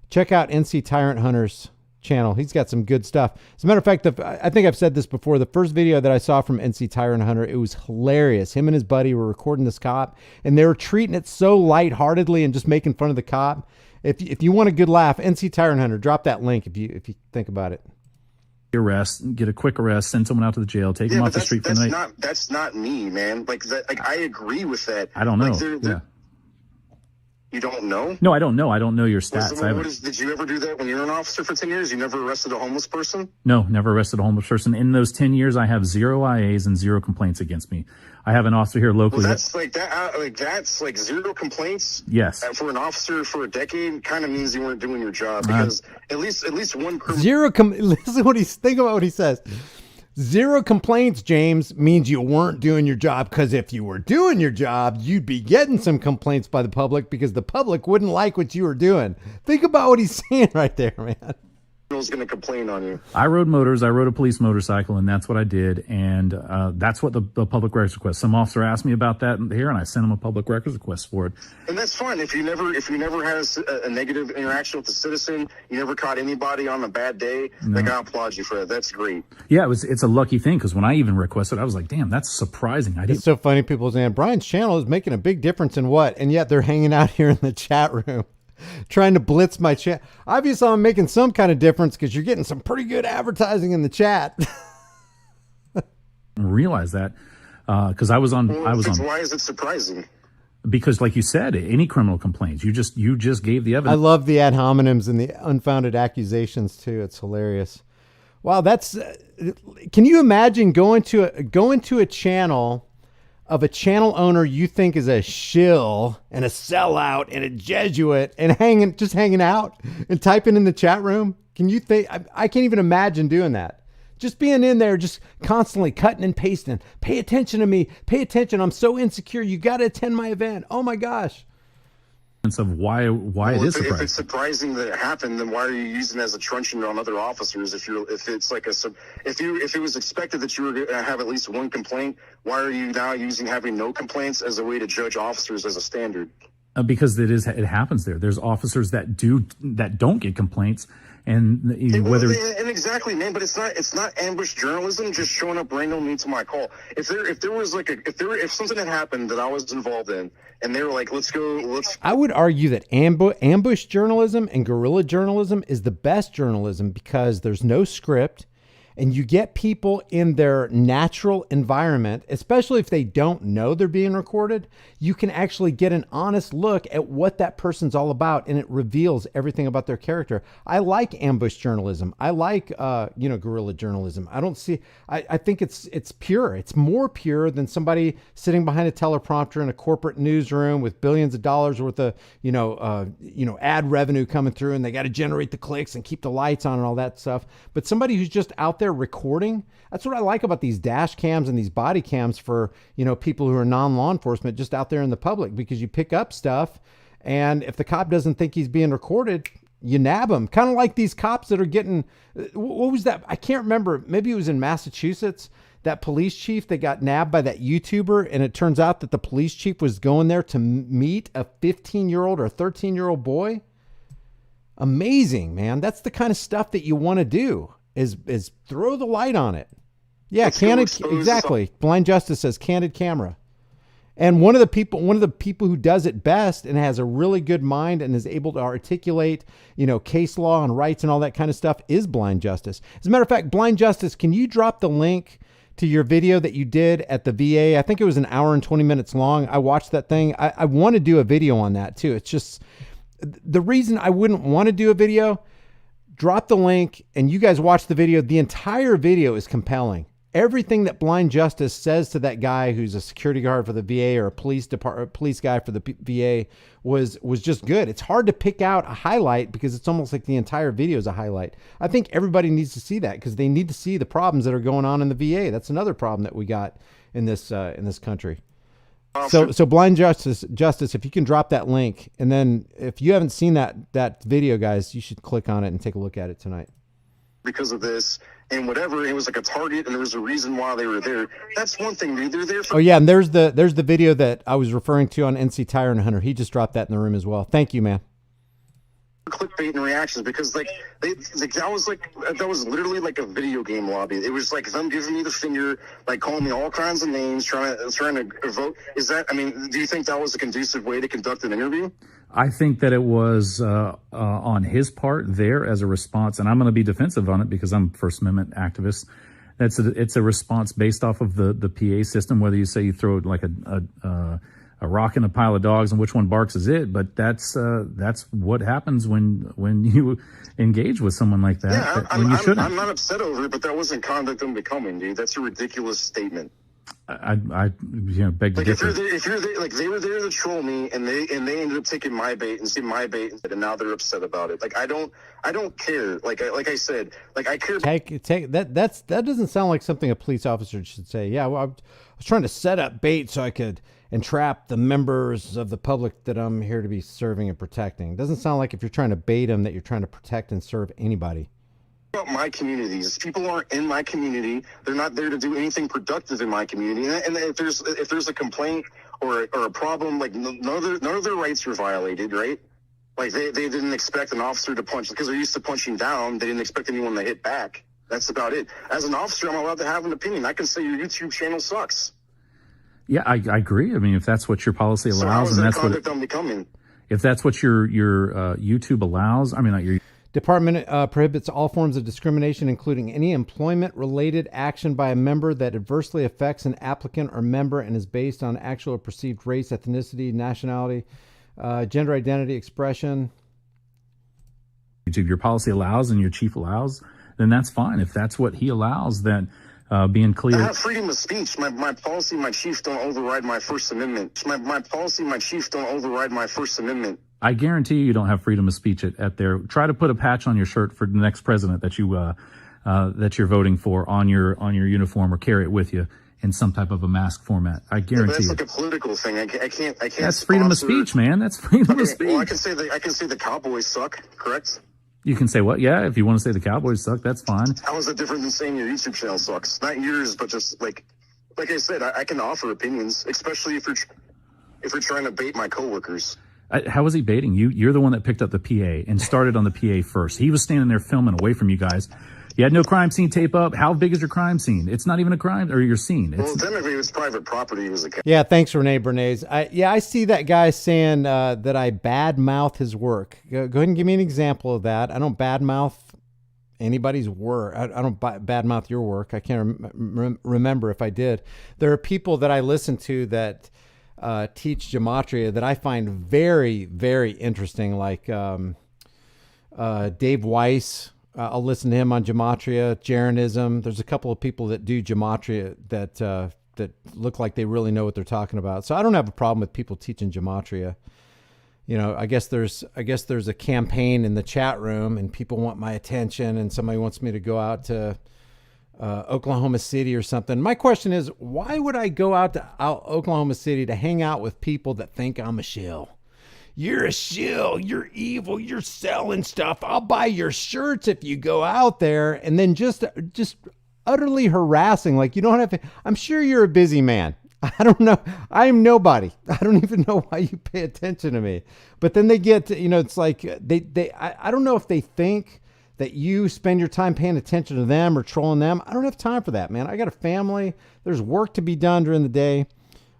Check out NC Tyrant Hunter's channel. He's got some good stuff. As a matter of fact, I think I've said this before. The first video that I saw from NC Tyrant Hunter, it was hilarious. Him and his buddy were recording this cop, and they were treating it so lightheartedly and just making fun of the cop. If you want a good laugh, NC Tyrant Hunter, drop that link if you think about it. Arrest, get a quick arrest, send someone out to the jail, take them off the street for the night. That's not me, man. I agree with that. I don't know. You don't know? No, I don't know. I don't know your stats. Did you ever do that when you were an officer for 10 years? You never arrested a homeless person? No, never arrested a homeless person. In those 10 years, I have 0 IAs and 0 complaints against me. I have an officer here locally. Well, that's that's 0 complaints. Yes. For an officer for a decade kind of means you weren't doing your job, because at least one criminal. Listen think about what he says. 0 complaints, James, means you weren't doing your job, because if you were doing your job, you'd be getting some complaints by the public because the public wouldn't like what you were doing. Think about what he's saying right there, man. criminal's going to complain on you. I rode motors. I rode a police motorcycle, and that's what I did. And that's what the public records request. Some officer asked me about that here, and I sent him a public records request for it. And that's fine. If you never had a negative interaction with the citizen, you never caught anybody on a bad day, like, I applaud you for that. That's great. Yeah, it's a lucky thing, because when I even requested, I was like, damn, that's surprising. It's so funny. People saying Brian's channel is making a big difference in what, and yet they're hanging out here in the chat room trying to blitz my chat. Obviously, I'm making some kind of difference because you're getting some pretty good advertising in the chat. Realize that because I was on. Why is it surprising? Because, like you said, any criminal complaints, you just gave the evidence. I love the ad hominems and the unfounded accusations too. It's hilarious. Wow, that's. Can you imagine going to a channel of a channel owner you think is a shill and a sellout and a Jesuit and hanging out and typing in the chat room? Can you think? I can't even imagine doing that. Just being in there, just constantly cutting and pasting. Pay attention to me. Pay attention. I'm so insecure. You got to attend my event. Oh my gosh. Of why it is surprising. If it's surprising that it happened, then why are you using it as a truncheon on other officers? If it was expected that you were going to have at least one complaint, why are you now using having no complaints as a way to judge officers as a standard? Because it happens there. There's officers that don't get complaints, and exactly, man. But it's not ambush journalism. Just showing up randomly to my call. If something had happened that I was involved in, and they were like, let's go. I would argue that ambush journalism and guerrilla journalism is the best journalism because there's no script. And you get people in their natural environment, especially if they don't know they're being recorded, you can actually get an honest look at what that person's all about, and it reveals everything about their character. I like ambush journalism. I like, guerrilla journalism. I think it's pure. It's more pure than somebody sitting behind a teleprompter in a corporate newsroom with billions of dollars worth of, ad revenue coming through, and they got to generate the clicks and keep the lights on and all that stuff. But somebody who's just out there recording, that's what I like about these dash cams and these body cams for, people who are non-law enforcement just out there in the public, because you pick up stuff, and if the cop doesn't think he's being recorded, you nab him. Kind of like these cops that are getting, what was that? I can't remember. Maybe it was in Massachusetts, that police chief that got nabbed by that YouTuber. And it turns out that the police chief was going there to meet a 15-year-old or 13-year-old boy. Amazing, man. That's the kind of stuff that you want to do. Is throw the light on it. Yeah, candid, exactly. Blind Justice says candid camera. And one of the people who does it best and has a really good mind and is able to articulate, case law and rights and all that kind of stuff is Blind Justice. As a matter of fact, Blind Justice, can you drop the link to your video that you did at the VA? I think it was an hour and 20 minutes long. I watched that thing. I want to do a video on that too. It's just the reason I wouldn't want to do a video. Drop the link and you guys watch the video. The entire video is compelling. Everything that Blind Justice says to that guy who's a security guard for the VA or a police guy for the VA was just good. It's hard to pick out a highlight because it's almost like the entire video is a highlight. I think everybody needs to see that because they need to see the problems that are going on in the VA. That's another problem that we got in this country. So Blind Justice, if you can drop that link, and then if you haven't seen that video, guys, you should click on it and take a look at it tonight. Because of this and whatever, it was like a target, and there was a reason why they were there. That's one thing, dude. They're there for. Oh yeah, and there's the video that I was referring to on NC Tyrant Hunter. He just dropped that in the room as well. Thank you, man. Clickbait and reactions, because that was literally like a video game lobby. It was like them giving me the finger, like calling me all kinds of names, trying to vote. Do you think that was a conducive way to conduct an interview? I think that it was on his part there as a response, and I'm going to be defensive on it because I'm First Amendment activist. It's a response based off of the PA system, whether you say you throw like a rock in a pile of dogs and which one barks is it, but that's what happens when you engage with someone like that. Yeah, when you shouldn't. I'm not upset over it, but that wasn't conduct unbecoming, dude. That's a ridiculous statement. I beg to differ. If you're there, like they were there to troll me, and they ended up taking my bait and seeing my bait, and now they're upset about it. Like I don't care. Like I said, like I care. Take that doesn't sound like something a police officer should say. Yeah, well, I was trying to set up bait so I could entrap the members of the public that I'm here to be serving and protecting. It doesn't sound like if you're trying to bait them that you're trying to protect and serve anybody. about my communities. People aren't in my community. They're not there to do anything productive in my community. And if there's a complaint or a problem, like none of their rights were violated, right? Like they didn't expect an officer to punch because they're used to punching down. They didn't expect anyone to hit back. That's about it. As an officer, I'm allowed to have an opinion. I can say your YouTube channel sucks. Yeah, I agree. I mean, if that's what your policy allows, so how is and that that's conduct what I'm becoming? if that's what your YouTube allows, I mean, not your Department prohibits all forms of discrimination, including any employment-related action by a member that adversely affects an applicant or member and is based on actual or perceived race, ethnicity, nationality, gender identity, expression. YouTube, your policy allows and your chief allows, then that's fine. If that's what he allows, then being clear. I have freedom of speech. My policy, my chief don't override my First Amendment. My policy, my chief don't override my First Amendment. I guarantee you don't have freedom of speech at there. Try to put a patch on your shirt for the next president that you're voting for on your uniform, or carry it with you in some type of a mask format. I guarantee that's you. Like a political thing. I can't. That's freedom of speech, man. That's freedom of speech. Well, I can say the Cowboys suck. Correct. You can say what? Yeah, if you want to say the Cowboys suck, that's fine. How is that different than saying your YouTube channel sucks? Not yours, but just like I said, I can offer opinions, especially if you're trying to bait my coworkers. How was he baiting you? You're the one that picked up the PA and started on the PA first. He was standing there filming away from you guys. You had no crime scene tape up. How big is your crime scene? It's not even a crime, or your scene. Well, technically, it was private property. It was a Yeah, thanks, Renee Bernays. I see that guy saying that I badmouth his work. Go ahead and give me an example of that. I don't badmouth anybody's work. I don't badmouth your work. I can't remember if I did. There are people that I listen to that teach gematria that I find very, very interesting, like Dave Weiss. I'll listen to him on gematria, Jeranism. There's a couple of people that do gematria that look like they really know what they're talking about. So I don't have a problem with people teaching gematria. You know, I guess there's a campaign in the chat room and people want my attention, and somebody wants me to go out to Oklahoma City or something. My question is, why would I go out to Oklahoma City to hang out with people that think I'm a shill? You're a shill. You're evil. You're selling stuff. I'll buy your shirts if you go out there. And then just utterly harassing. Like, you don't have to. I'm sure you're a busy man. I don't know. I'm nobody. I don't even know why you pay attention to me. But then they get to, it's like I don't know if they think that you spend your time paying attention to them or trolling them. I don't have time for that, man. I got a family. There's work to be done during the day.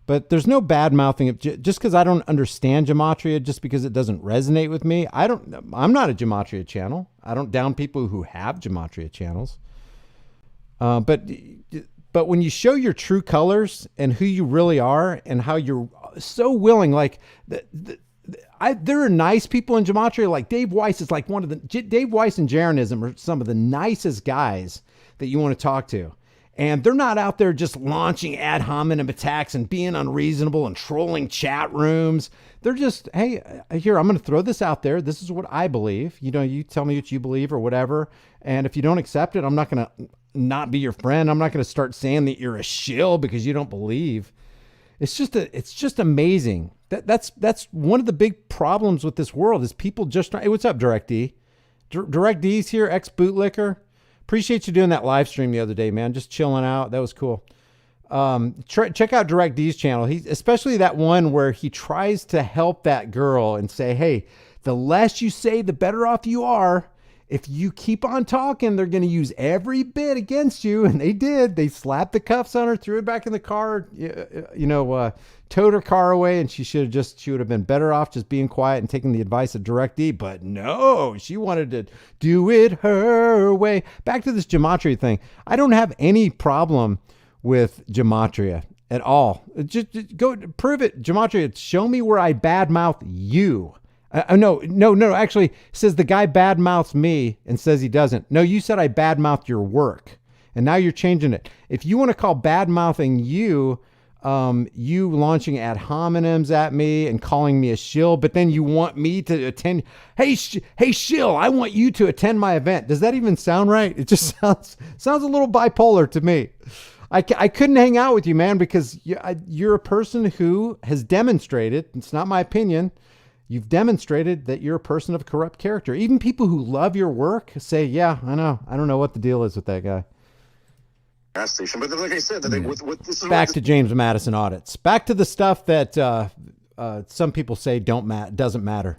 But there's no bad mouthing it just because I don't understand gematria, just because it doesn't resonate with me. I'm not a gematria channel. I don't down people who have gematria channels. But when you show your true colors and who you really are and how you're so willing, like there are nice people in gematria. Like Dave Weiss is like Dave Weiss and Jeranism are some of the nicest guys that you want to talk to. And they're not out there just launching ad hominem attacks and being unreasonable and trolling chat rooms. They're just, hey, here, I'm going to throw this out there. This is what I believe. You tell me what you believe or whatever. And if you don't accept it, I'm not going to not be your friend. I'm not going to start saying that you're a shill because you don't believe. It's just amazing. That's one of the big problems with this world is people just, hey, what's up, Direct D? Direct D's here, ex-bootlicker. Appreciate you doing that live stream the other day, man. Just chilling out. That was cool. Check out Direct D's channel. Especially that one where he tries to help that girl and say, hey, the less you say, the better off you are. If you keep on talking, they're going to use every bit against you. And they did. They slapped the cuffs on her, threw her back in the car, towed her car away. And she would have been better off just being quiet and taking the advice of Direct D. But no, she wanted to do it her way. Back to this gematria thing. I don't have any problem with gematria at all. Just go prove it. Gematria, show me where I badmouth you. No. Actually, it says the guy badmouths me and says he doesn't. No, you said I badmouthed your work, and now you're changing it. If you want to call badmouthing you launching ad hominems at me and calling me a shill, but then you want me to attend. Hey, shill, I want you to attend my event. Does that even sound right? It just sounds a little bipolar to me. I couldn't hang out with you, man, because you're a person who has demonstrated, it's not my opinion, You've demonstrated that you're a person of corrupt character. Even people who love your work say, yeah, I know. I don't know what the deal is with that guy. Gas station. But like I said, this is Back to James Madison audits. Back to the stuff that some people say doesn't matter.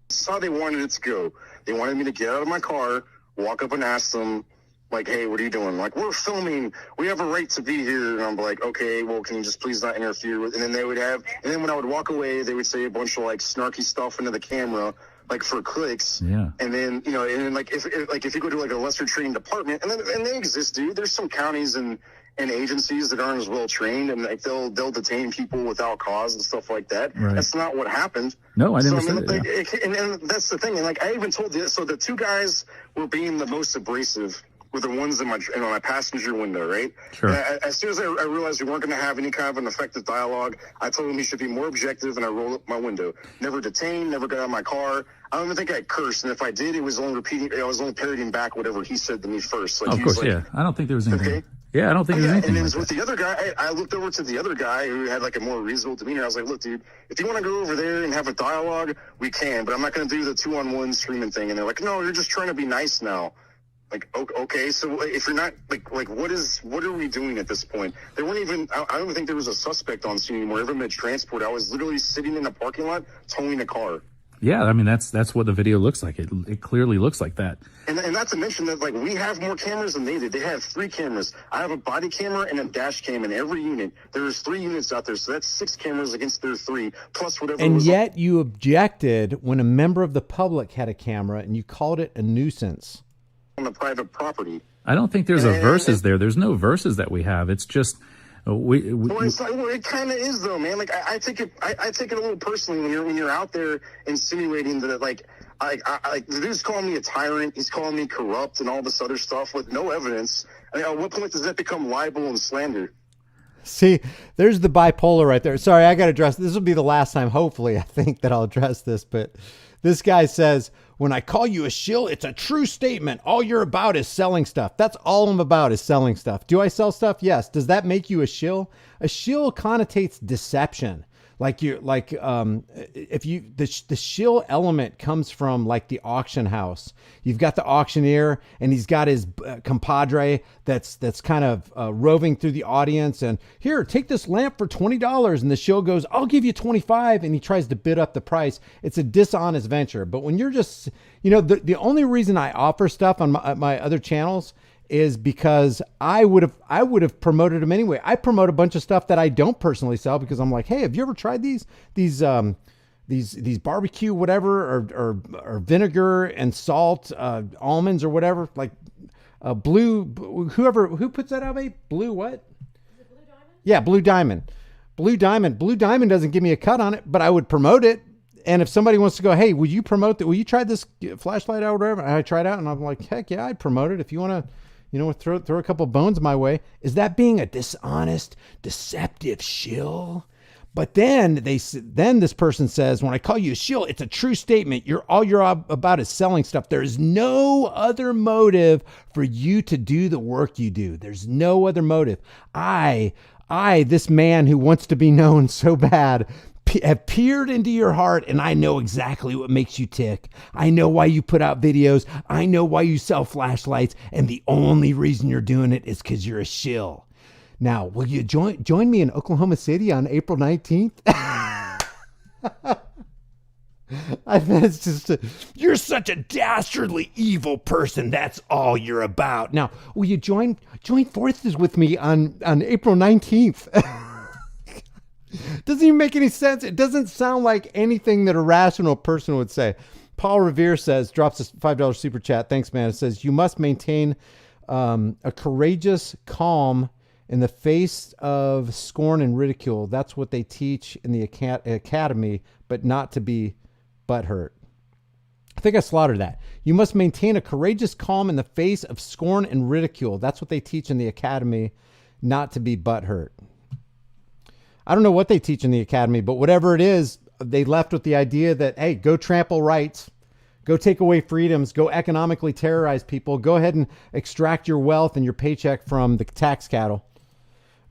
This is how they wanted it to go. They wanted me to get out of my car, walk up and ask them, like, hey, what are you doing? Like, we're filming. We have a right to be here. And I'm like, okay, well, can you just please not interfere with? And then and then when I would walk away, they would say a bunch of like snarky stuff into the camera, like for clicks. Yeah. And then, and then like if you go to like a lesser trained department, and they exist, dude. There's some counties and agencies that aren't as well trained, and like they'll detain people without cause and stuff like that. Right. That's not what happened. No, I never said it. Like, Yeah. and that's the thing. And like I even told you, so the two guys were being the most abrasive were the ones in my passenger window, right? Sure. As soon as I realized we weren't going to have any kind of an effective dialogue, I told him he should be more objective, and I rolled up my window. Never detained, never got out of my car. I don't even think I cursed, and if I did, it was only I was only parroting back whatever he said to me first. Like, Of course, yeah. I don't think there was anything. Okay. Yeah, I don't think there was anything. And then Like with that. the other guy, I looked over to the other guy who had like a more reasonable demeanor. I was like, look, dude, if you want to go over there and have a dialogue, we can, but I'm not going to do the 2-on-1 streaming thing. And they're like, no, you're just trying to be nice now. Like, okay, so if you're not like what are we doing at this point? They weren't even. I don't even think there was a suspect on scene anymore. Ever mid transport, I was literally sitting in a parking lot towing a car. Yeah, I mean that's what the video looks like. It clearly looks like that. And not to mention that like we have more cameras than they did. They have 3 cameras. I have a body camera and a dash cam in every unit. There's 3 units out there, so that's 6 cameras against their 3 plus whatever. And yet you objected when a member of the public had a camera, and you called it a nuisance. On the private property. I don't think there's a verses there. There's no verses that we have. It's just Well, it kind of is though, man. Like I take it a little personally when you're out there insinuating that like the dude's calling me a tyrant. He's calling me corrupt and all this other stuff with no evidence. I mean, at what point does that become libel and slander? See, there's the bipolar right there. Sorry, I got to address this. Will be the last time, hopefully, I think, that I'll address this. But this guy says, when I call you a shill, it's a true statement. All you're about is selling stuff. That's all I'm about is selling stuff. Do I sell stuff? Yes. Does that make you a shill? A shill connotates deception. The shill element comes from like the auction house. You've got the auctioneer and he's got his compadre that's kind of roving through the audience, and here, take this lamp for $20. And the shill goes, I'll give you $25. And he tries to bid up the price. It's a dishonest venture. But when you're just, the only reason I offer stuff on my other channels is because I would have promoted them anyway. I promote a bunch of stuff that I don't personally sell because I'm like, hey, have you ever tried these barbecue whatever or vinegar and salt almonds or whatever, like blue, who puts that out, babe? Blue what? Is it Blue Diamond? Yeah, Blue Diamond. Blue Diamond doesn't give me a cut on it, but I would promote it. And if somebody wants to go, hey, would you promote that? Will you try this flashlight out or whatever? And I try it out and I'm like, heck yeah, I'd promote it. If you want to, throw a couple bones my way. Is that being a dishonest, deceptive shill? But then this person says, when I call you a shill, it's a true statement. All you're about is selling stuff. There is no other motive for you to do the work you do. There's no other motive. I, this man who wants to be known so bad, have peered into your heart, and I know exactly what makes you tick. I know why you put out videos. I know why you sell flashlights, and the only reason you're doing it is because you're a shill. Now, will you join me in Oklahoma City on April 19th? I bet it's just you're such a dastardly evil person. That's all you're about. Now, will you join forces with me on April 19th? Doesn't even make any sense. It doesn't sound like anything that a rational person would say. Paul Revere drops a $5 super chat. Thanks, man. It says, you must maintain a courageous calm in the face of scorn and ridicule. That's what they teach in the academy, but not to be butthurt. I think I slaughtered that. You must maintain a courageous calm in the face of scorn and ridicule. That's what they teach in the academy, not to be butthurt. I don't know what they teach in the academy, but whatever it is, they left with the idea that, hey, go trample rights, go take away freedoms, go economically terrorize people, go ahead and extract your wealth and your paycheck from the tax cattle.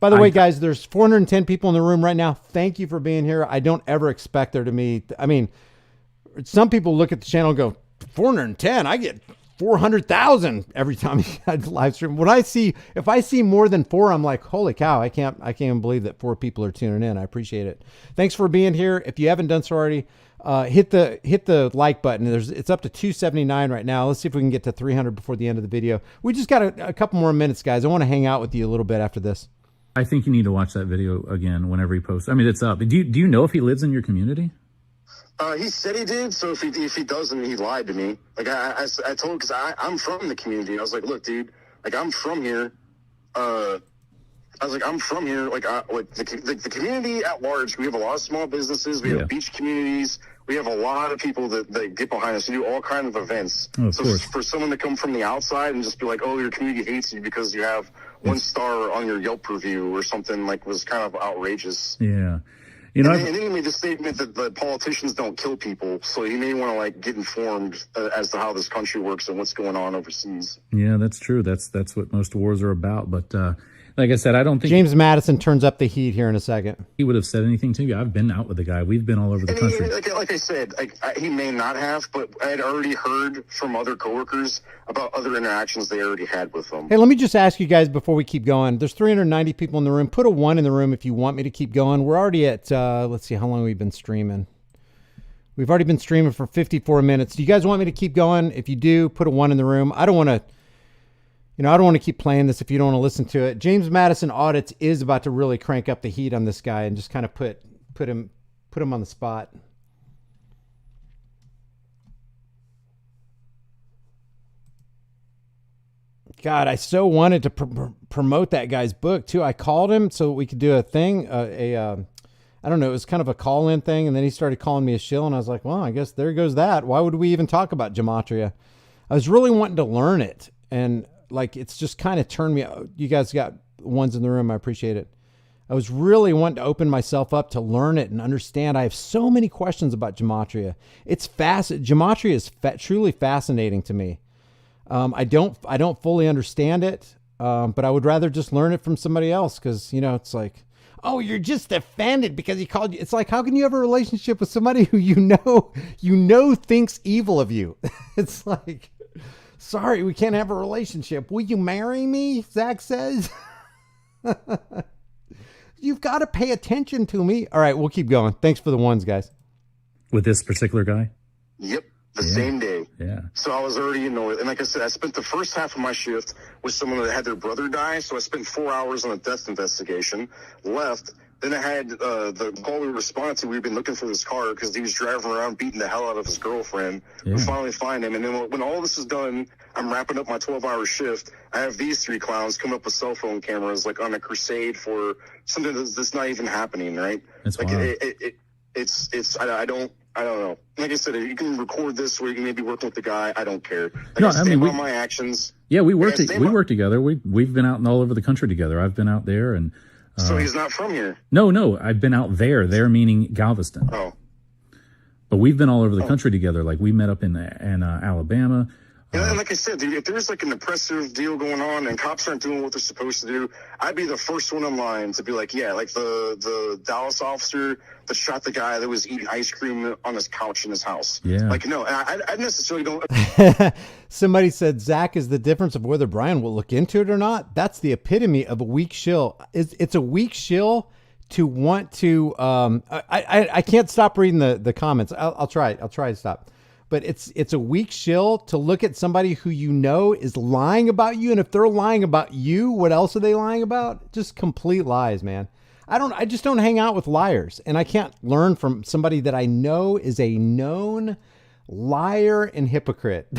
By the way, guys, there's 410 people in the room right now. Thank you for being here. I don't ever expect there to be, some people look at the channel and go, 410, I get 400,000 every time you guys live stream. If I see more than 4, I'm like, holy cow, I can't even believe that 4 people are tuning in. I appreciate it. Thanks for being here. If you haven't done so already, hit the like button. It's up to 279 right now. Let's see if we can get to 300 before the end of the video. We just got a couple more minutes, guys. I want to hang out with you a little bit after this. I think you need to watch that video again whenever he posts. I mean, it's up. Do you know if he lives in your community? He said he did, so if he doesn't, he lied to me. Like, I told him, because I'm from the community. I was like, look, dude, like, I'm from here. I was like, I'm from here. Like the community at large, we have a lot of small businesses. We have beach communities. We have a lot of people that get behind us. We do all kinds of events. Oh, of course. For someone to come from the outside and just be like, oh, your community hates you because you have 1 star on your Yelp review or something, like, was kind of outrageous. Yeah. You know, and then he made the statement that the politicians don't kill people, so you may want to, like, get informed as to how this country works and what's going on overseas. Yeah, that's true. That's what most wars are about. But like I said, I don't think James Madison turns up the heat here in a second. He would have said anything to you. I've been out with the guy. We've been all over the country. Like I said, he may not have, but I had already heard from other coworkers about other interactions they already had with them. Hey, let me just ask you guys before we keep going. There's 390 people in the room. Put a 1 in the room if you want me to keep going. We're already at, let's see, how long we've been streaming. We've already been streaming for 54 minutes. Do you guys want me to keep going? If you do, put a 1 in the room. I don't want to, I don't want to keep playing this if you don't want to listen to it. James Madison Audits is about to really crank up the heat on this guy and just kind of put him on the spot. God, I so wanted to promote that guy's book too. I called him so we could do a thing, I don't know, it was kind of a call-in thing, and then he started calling me a shill, and I was like, well, I guess there goes that. Why would we even talk about gematria? I was really wanting to learn it, and like, it's just kind of turned me out. You guys got ones in the room. I appreciate it. I was really wanting to open myself up to learn it and understand. I have so many questions about gematria. It's gematria is truly fascinating to me. I don't fully understand it, but I would rather just learn it from somebody else. Cause it's like, oh, you're just offended because he called you. It's like, how can you have a relationship with somebody who you know thinks evil of you? It's like, sorry, we can't have a relationship. Will you marry me? Zach says. You've got to pay attention to me. All right, we'll keep going. Thanks for the ones, guys. With this particular guy? Yep, the same day. Yeah. So I was already annoyed. And like I said, I spent the first half of my shift with someone that had their brother die. So I spent 4 hours on a death investigation, left. Then I had the call we responded to. We've been looking for this car because he was driving around beating the hell out of his girlfriend. Yeah. We finally find him. And then when all this is done, I'm wrapping up my 12-hour shift. I have these 3 clowns come up with cell phone cameras, like on a crusade for something that's not even happening, right? That's like wild. I don't know. Like I said, you can record this where you can maybe work with the guy. I don't care. Like, no, I stand by my actions. Yeah, we work together. We've been out all over the country together. I've been out there and. So he's not from here? No, I've been out there. There meaning Galveston. Oh. But we've been all over the country together. Like we met up in Alabama. And like I said, dude, if there's like an oppressive deal going on and cops aren't doing what they're supposed to do, I'd be the first one in line to be like, yeah, like the Dallas officer that shot the guy that was eating ice cream on his couch in his house. Yeah. Like, no, I necessarily don't. Somebody said Zach is the difference of whether Brian will look into it or not. That's the epitome of a weak shill. It's a weak shill to want to. I can't stop reading the comments. I'll try it. I'll try to stop. But it's a weak shill to look at somebody who is lying about you. And if they're lying about you, what else are they lying about? Just complete lies, man. I just don't hang out with liars. And I can't learn from somebody that I know is a known liar and hypocrite.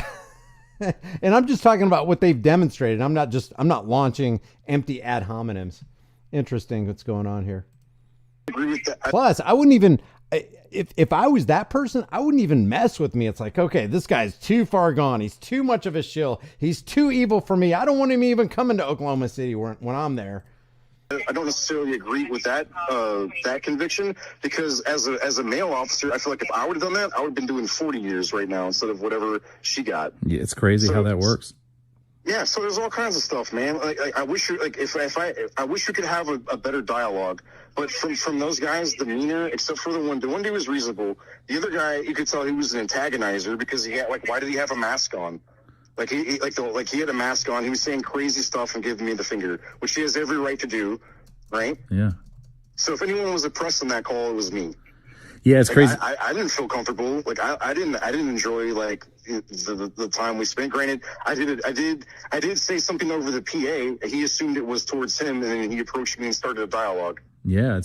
And I'm just talking about what they've demonstrated. I'm not launching empty ad hominems. Interesting what's going on here. Plus, I wouldn't even... If I was that person, I wouldn't even mess with me. It's like, okay, this guy's too far gone. He's too much of a shill. He's too evil for me. I don't want him even coming to Oklahoma City when I'm there. I don't necessarily agree with that conviction because as a male officer, I feel like if I would have done that, I would have been doing 40 years right now instead of whatever she got. Yeah, it's crazy how that works. Yeah, so there's all kinds of stuff, man. Like I wish, I wish we could have a better dialogue. But from those guys, demeanor, except for the one dude was reasonable. The other guy, you could tell he was an antagonizer because he had, like, why did he have a mask on? Like he had a mask on. He was saying crazy stuff and giving me the finger, which he has every right to do, right? Yeah. So if anyone was oppressed on that call, it was me. Yeah, it's like, crazy. I didn't feel comfortable. Like I didn't enjoy like the time we spent. Granted, I did say something over the PA. He assumed it was towards him, and then he approached me and started a dialogue. Yeah,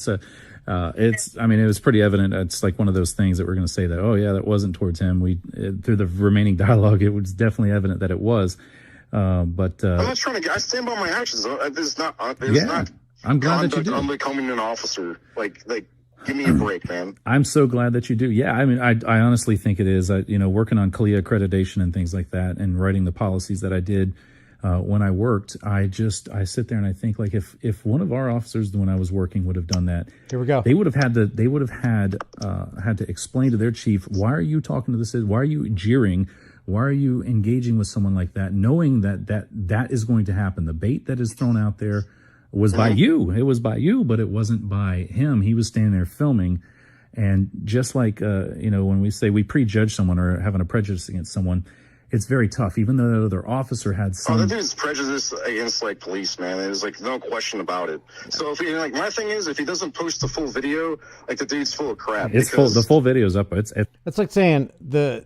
I mean, it was pretty evident. It's like one of those things that we're going to say that, oh yeah, that wasn't towards him. Through the remaining dialogue, it was definitely evident that it was. But I'm not trying to. I stand by my actions. It's not. I'm glad that you do. I'm becoming an officer. Like. Give me a break, man. I'm so glad that you do. Yeah, I mean, I honestly think it is. Working on CLIA accreditation and things like that, and writing the policies that I did when I worked, I sit there and I think, like, if one of our officers when I was working would have done that, here we go. They would have had to explain to their chief, why are you talking to this? Why are you jeering? Why are you engaging with someone like that, knowing that is going to happen? The bait that is thrown out there was by you. It was by you, but it wasn't by him. He was standing there filming. And just like, when we say we prejudge someone or having a prejudice against someone, it's very tough. Even though the other officer had some... Oh, that dude's prejudice against, like, police, man. There's, like, no question about it. So, my thing is, if he doesn't post the full video, like, the dude's full of crap. The full video's up. It's like saying the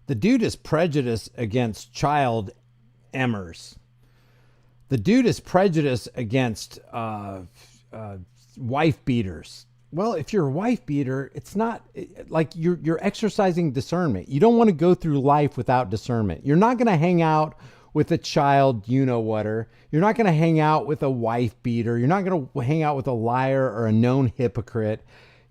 dude is prejudiced against child emmers. The dude is prejudiced against wife beaters. Well, if you're a wife beater, it's not like you're exercising discernment. You don't want to go through life without discernment. You're not going to hang out with a child, you-know-whatter. You're not going to hang out with a wife beater. You're not going to hang out with a liar or a known hypocrite.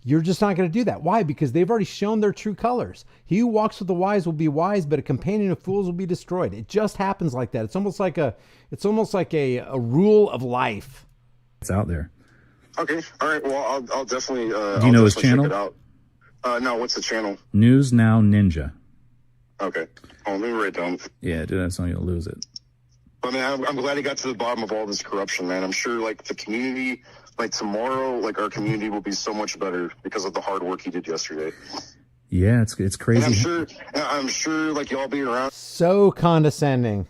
You're just not going to do that. Why? Because they've already shown their true colors. He who walks with the wise will be wise, but a companion of fools will be destroyed. It just happens like that. It's almost like a rule of life. It's out there. Okay. All right. Well, I'll definitely. Do you know his channel? Check it out. No. What's the channel? News Now Ninja. Okay. Let me write it down. Yeah, dude, that's not you'll lose it. But man, I'm glad he got to the bottom of all this corruption, man. I'm sure, like, the community, like, tomorrow, like, our community will be so much better because of the hard work he did yesterday. Yeah, it's crazy. And I'm sure, like, y'all be around. So condescending.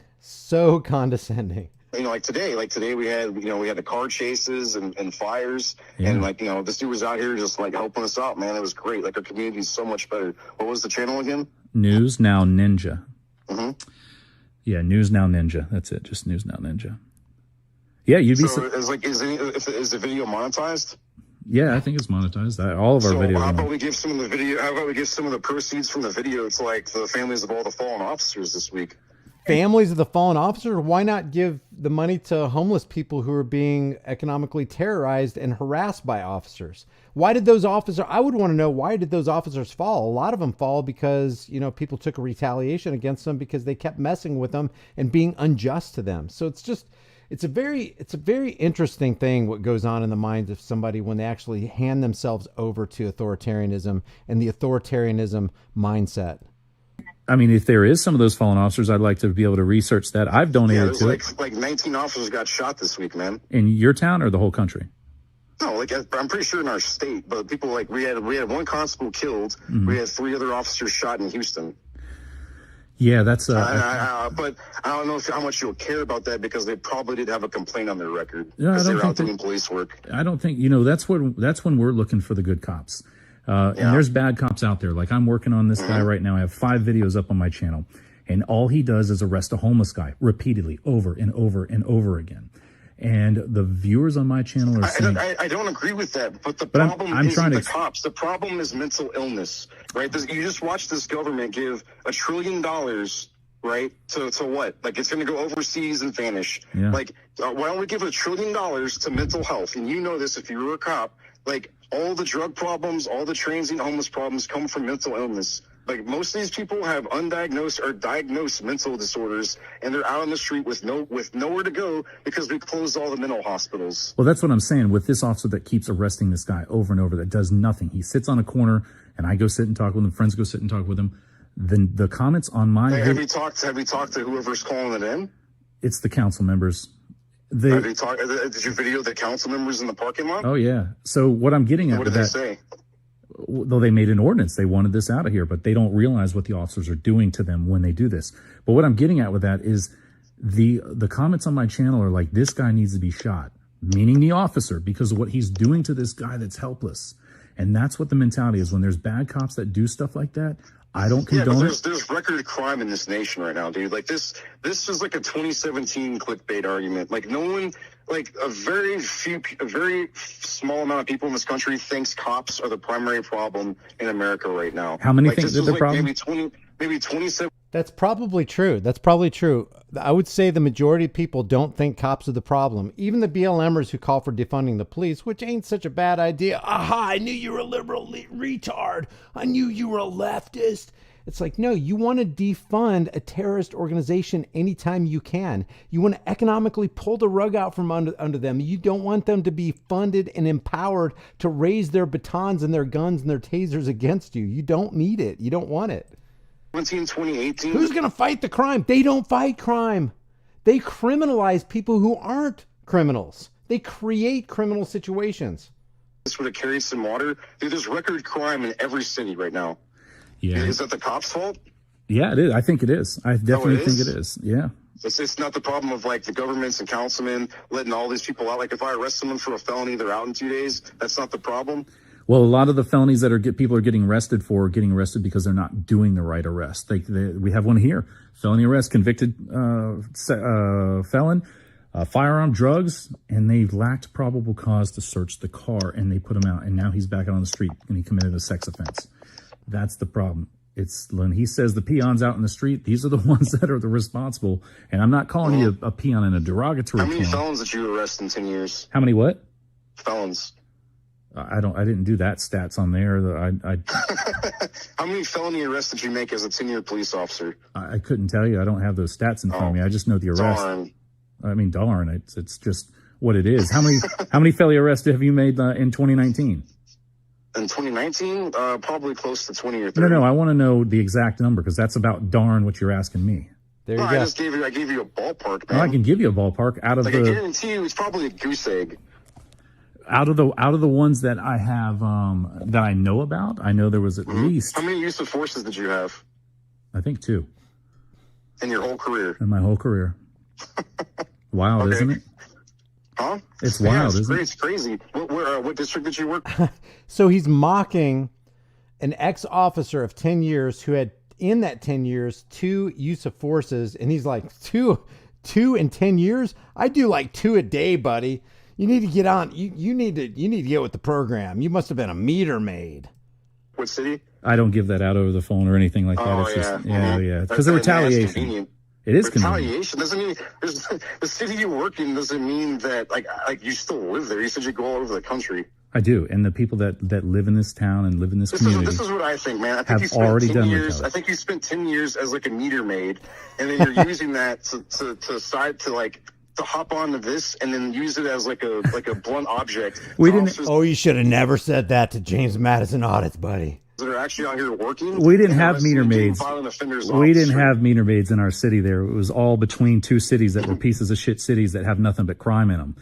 Like today we had the car chases and fires, and this dude was out here just, like, helping us out, man. It was great. Like, our community is so much better. What was the channel again? News Now Ninja. Mm-hmm. Yeah, News Now Ninja. That's it. Just News Now Ninja. Yeah, you'd be. So is the video monetized? Yeah, I think it's monetized. All of our videos. How about we give some of the video? How about we give some of the proceeds from the video to, like, the families of all the fallen officers this week? Families of the fallen officers? Why not give the money to homeless people who are being economically terrorized and harassed by officers? Why did those officers, I would want to know, why did those officers fall? A lot of them fall because, people took a retaliation against them because they kept messing with them and being unjust to them. So it's a very interesting thing what goes on in the minds of somebody when they actually hand themselves over to authoritarianism and the authoritarianism mindset. I mean, if there is some of those fallen officers, I'd like to be able to research that. I've donated to it. Like 19 officers got shot this week, man. In your town or the whole country? No, like, I'm pretty sure in our state, but people, like, we had one constable killed. Mm-hmm. We had 3 other officers shot in Houston. Yeah, that's but I don't know how much you'll care about that because they probably did have a complaint on their record because they're out doing police work. I don't think that's when we're looking for the good cops. And there's bad cops out there. Like, I'm working on this guy right now. I have 5 videos up on my channel, and all he does is arrest a homeless guy repeatedly over and over and over again. And the viewers on my channel are saying, I don't agree with that, but the problem isn't the cops. The problem is mental illness, right? You just watch this government give $1 trillion, right, to what? Like, it's going to go overseas and vanish. Yeah. Like, why don't we give $1 trillion to mental health? And you know this if you were a cop. Like, all the drug problems, all the transient homeless problems come from mental illness. Like, most of these people have undiagnosed or diagnosed mental disorders, and they're out on the street with nowhere to go because we closed all the mental hospitals. Well, that's what I'm saying with this officer that keeps arresting this guy over and over that does nothing. He sits on a corner, and I go sit and talk with him. Friends go sit and talk with him. The comments on my Hey, have you talked to whoever's calling it in? It's the council members. Did you video the council members in the parking lot? Oh yeah. So what I'm getting at What did they say? Though they made an ordinance, they wanted this out of here, but they don't realize what the officers are doing to them when they do this. But what I'm getting at with that is the comments on my channel are like, this guy needs to be shot, meaning the officer, because of what he's doing to this guy that's helpless. And that's what the mentality is. When there's bad cops that do stuff like that, I don't condone it. There's record crime in this nation right now, dude. Like this is like a 2017 clickbait argument. Like no one, like a very small amount of people in this country thinks cops are the primary problem in America right now. How many think they're the problem? Maybe 27. That's probably true. That's probably true. I would say the majority of people don't think cops are the problem. Even the BLMers who call for defunding the police, which ain't such a bad idea. Aha, I knew you were a liberal retard. I knew you were a leftist. It's like, no, you want to defund a terrorist organization anytime you can. You want to economically pull the rug out from under them. You don't want them to be funded and empowered to raise their batons and their guns and their tasers against you. You don't need it. You don't want it. 2018. Who's going to fight the crime? They don't fight crime. They criminalize people who aren't criminals. They create criminal situations. This would have carried some water. Dude, there's record crime in every city right now. Yeah. Is that the cops' fault? Yeah, it is. I think it is. I definitely think it is. Yeah. It's not the problem of like the governments and councilmen letting all these people out. Like if I arrest someone for a felony, they're out in 2 days. That's not the problem. Well, a lot of the felonies that people are getting arrested for are getting arrested because they're not doing the right arrest. We have one here, felony arrest, convicted felon, firearm, drugs, and they lacked probable cause to search the car, and they put him out, and now he's back out on the street, and he committed a sex offense. That's the problem. It's when he says the peons out in the street, these are the ones that are the responsible, and I'm not calling you a peon in a derogatory How many tone. felons did you arrest in 10 years? How many what? Felons. I didn't do that stats on there. How many felony arrests did you make as a 10-year police officer? I couldn't tell you. I don't have those stats in front of me. I just know the arrest. Darn. I mean, darn, it's just what it is. How many felony arrests have you made in 2019? In 2019, probably close to 20 or 30. No, I want to know the exact number because that's about darn what you're asking me. There you No, go. I gave you a ballpark, man. Well, I can give you a ballpark out of I guarantee you, it's probably a goose egg. out of the ones that I have that I know about. I know there was at least. How many use of forces did you have I think 2 in your whole career? in my whole career. Wild, Okay. isn't it? Huh? It's wild, isn't it? It's crazy. What district did you work? So he's mocking an ex-officer of 10 years who had, in that 10 years, 2 use of forces. And he's like, two in 10 years? I do like 2 a day, buddy. You need to get on. You need to get with the program. You must have been a meter maid. What city? I don't give that out over the phone or anything like that. Oh, It's just, yeah. yeah. That's Because of retaliation. convenient. It is convenient. Retaliation doesn't mean the city you work in doesn't mean that like you still live there. You said you go all over the country. I do. And the people that live in this town and live in this community. This is what I think, man. I think have you spent already 10 done years. retaliation. I think you spent 10 years as like a meter maid, and then you're using that to hop onto this and then use it as like a blunt object. We didn't- Officers Oh, you should have never said that to James Madison audits, buddy. that are actually out here working. We didn't and have arresting meter and doing maids. violent offenders We off the didn't street. have meter maids in our city there. It was all between 2 cities that were pieces of shit cities that have nothing but crime in them.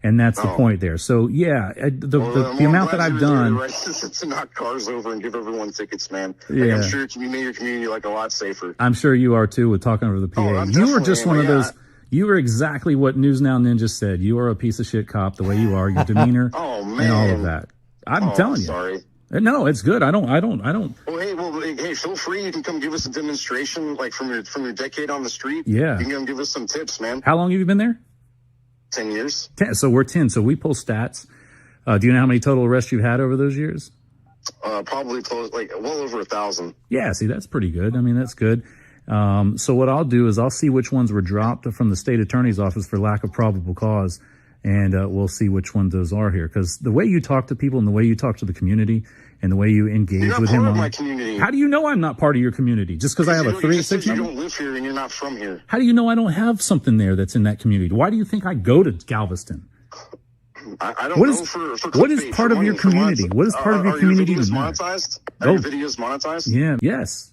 And that's the point there. So, yeah, the amount that I've done. Right, to knock cars over and give everyone tickets, man. Yeah. I'm sure you made your community like a lot safer. I'm sure you are too with talking over the PA. I'm You were definitely just am, one of yeah. those. You were exactly what News Now Ninja said. You are a piece of shit cop the way you are, your demeanor, Oh, and all of man. that. I'm telling you. Sorry. No, it's good. I don't. Well, hey, feel free. You can come give us a demonstration, like from your decade on the street. Yeah. You can come give us some tips, man. How long have you been there? 10 years. 10. So we're 10. So we pull stats. Do you know how many total arrests you've had over those years? Probably close, like well over 1,000. Yeah. See, that's pretty good. I mean, that's good. So what I'll do is I'll see which ones were dropped from the state attorney's office for lack of probable cause. And we'll see which ones those are here. Because the way you talk to people and the way you talk to the community and the way you engage You're not with part him. of my community. How do you know I'm not part of your community? Just because I have a 3 You and said 6 you number? don't live here and you're not from here. How do you know I don't have something there that's in that community? Why do you think I go to Galveston? I don't What know is- for what is clickbait, part for of your money, for community? monetized. What is part of your Are community Your videos to know? monetized? Are your videos monetized? Yeah. Yes.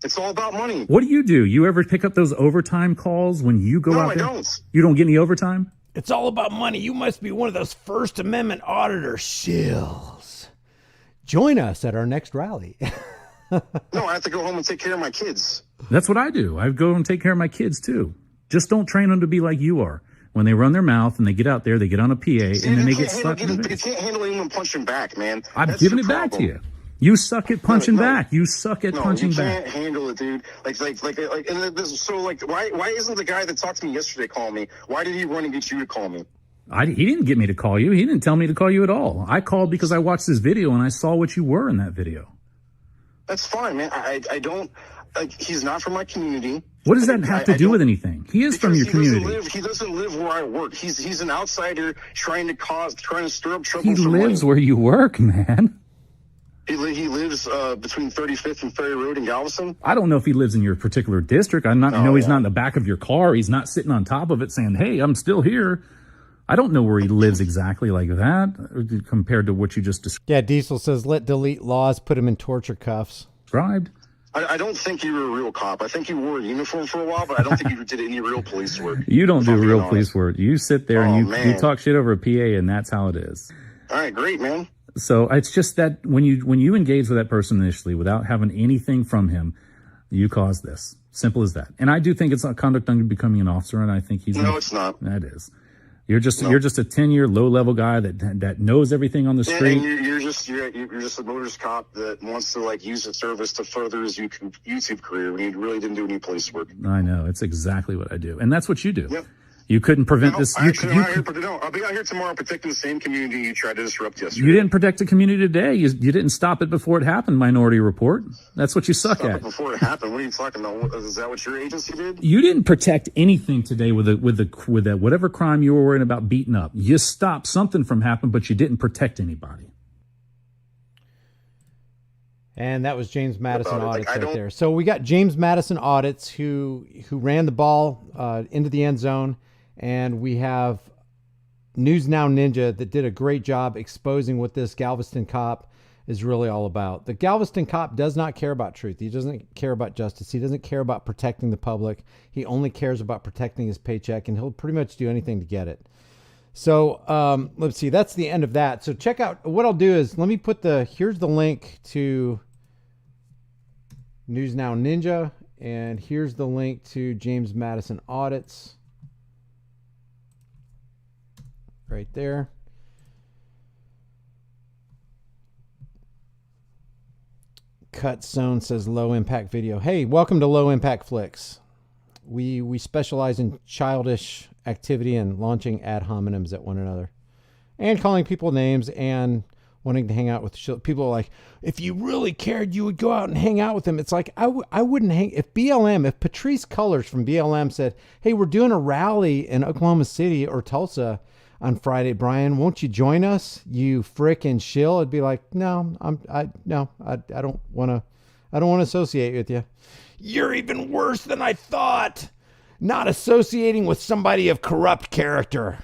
It's all about money. What do? You ever pick up those overtime calls when you go out there? No, I don't. You don't get any overtime? It's all about money. You must be one of those First Amendment auditor shills. Join us at our next rally. No, I have to go home and take care of my kids. That's what I do. I go and take care of my kids too. Just don't train them to be like you are. When they run their mouth and they get out there, they get on a PA, and then they get slapped in the face. You can't handle anyone punching back, man. I've given it back to you. You suck at punching back. You suck at punching back. You can't handle it, dude. And this, so why isn't the guy that talked to me yesterday calling me? Why did he run and get you to call me? He didn't get me to call you. He didn't tell me to call you at all. I called because I watched this video and I saw what you were in that video. That's fine, man. I don't, he's not from my community. What does that have to do with anything? He is from your community. He doesn't live where I work. He's an outsider trying to stir up trouble. He lives where you work, man. He lives between 35th and Ferry Road in Galveston. I don't know if he lives in your particular district. He's not in the back of your car. He's not sitting on top of it saying, hey, I'm still here. I don't know where he lives exactly like that compared to what you just described. Yeah, Diesel says, let delete laws, put him in torture cuffs. I don't think you were a real cop. I think you wore a uniform for a while, but I don't think you did any real police work. You don't do real police work. You sit there and you talk shit over a PA, and that's how it is. All right, great, man. So it's just that when you engage with that person initially without having anything from him, you cause this. Simple as that. And I do think it's not conduct under becoming an officer, and I think he's it's not. That is. You're just a 10-year low-level guy that knows everything on the street. And you're just a motorist cop that wants to use the service to further his YouTube career when he really didn't do any police work. I know. It's exactly what I do, and that's what you do. Yep. You couldn't prevent this. I'll be out here tomorrow protecting the same community you tried to disrupt yesterday. You didn't protect the community today. You didn't stop it before it happened, Minority Report. That's what you suck at. Before it happened? What are you talking about? Is that what your agency did? You didn't protect anything today with that whatever crime you were worrying about beating up. You stopped something from happening, but you didn't protect anybody. And that was James Madison Audits right there. So we got James Madison Audits who ran the ball into the end zone. And we have News Now Ninja that did a great job exposing what this Galveston cop is really all about. The Galveston cop does not care about truth. He doesn't care about justice. He doesn't care about protecting the public. He only cares about protecting his paycheck, and he'll pretty much do anything to get it. So let's see. That's the end of that. So check out what I'll do is let me put here's the link to News Now Ninja, and here's the link to James Madison Audits. Right there. Cut Zone says low impact video. Hey, welcome to Low Impact Flicks. We specialize in childish activity and launching ad hominems at one another and calling people names and wanting to hang out with people. Are like, if you really cared, you would go out and hang out with them. It's like, I wouldn't hang. If Patrice Cullors from BLM said, hey, we're doing a rally in Oklahoma City or Tulsa on Friday, Brian, won't you join us? You frickin' shill. It'd be like, no, I don't want to associate with you. You're even worse than I thought. Not associating with somebody of corrupt character.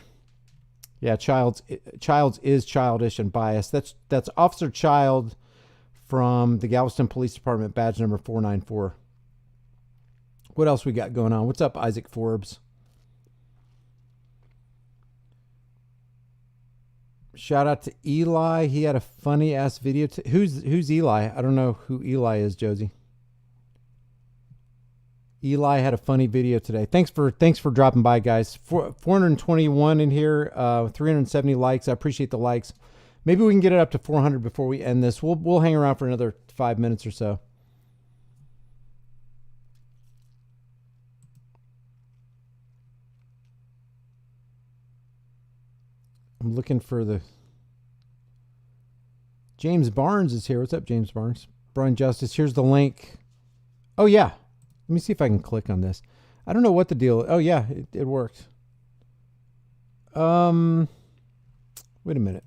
Yeah, Childs is childish and biased. That's Officer Child from the Galveston Police Department, badge number 494. What else we got going on? What's up, Isaac Forbes? Shout out to Eli. He had a funny ass video. Who's Eli? I don't know who Eli is, Josie. Eli had a funny video today. Thanks for dropping by, guys. 421 in here, 370 likes. I appreciate the likes. Maybe we can get it up to 400 before we end this. We'll hang around for another 5 minutes or so. I'm looking for the James Barnes is here. What's up, James Barnes? Brian Justice. Here's the link. Oh yeah. Let me see if I can click on this. I don't know what the deal. Oh yeah, it worked. Wait a minute.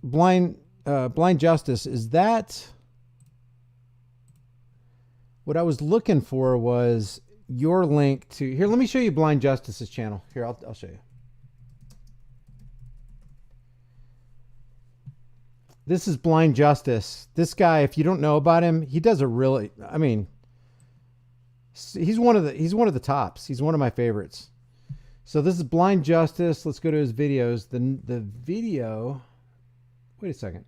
Blind Justice, is that what I was looking for? Was your link to here? Let me show you Blind Justice's channel. Here, I'll show you. This is Blind Justice. This guy, if you don't know about him, he does a really, I mean, he's one of the tops. He's one of my favorites. So this is Blind Justice. Let's go to his videos. The video, wait a second.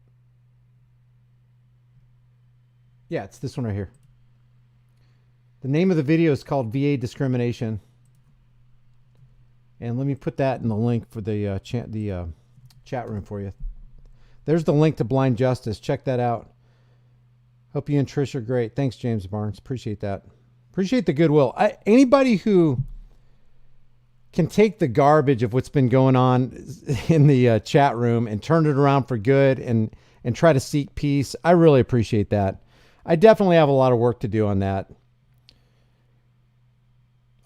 Yeah, it's this one right here. The name of the video is called VA Discrimination. And let me put that in the link for the chat room for you. There's the link to Blind Justice. Check that out. Hope you and Trish are great. Thanks, James Barnes. Appreciate that. Appreciate the goodwill. Anybody who can take the garbage of what's been going on in the chat room and turn it around for good and try to seek peace, I really appreciate that. I definitely have a lot of work to do on that.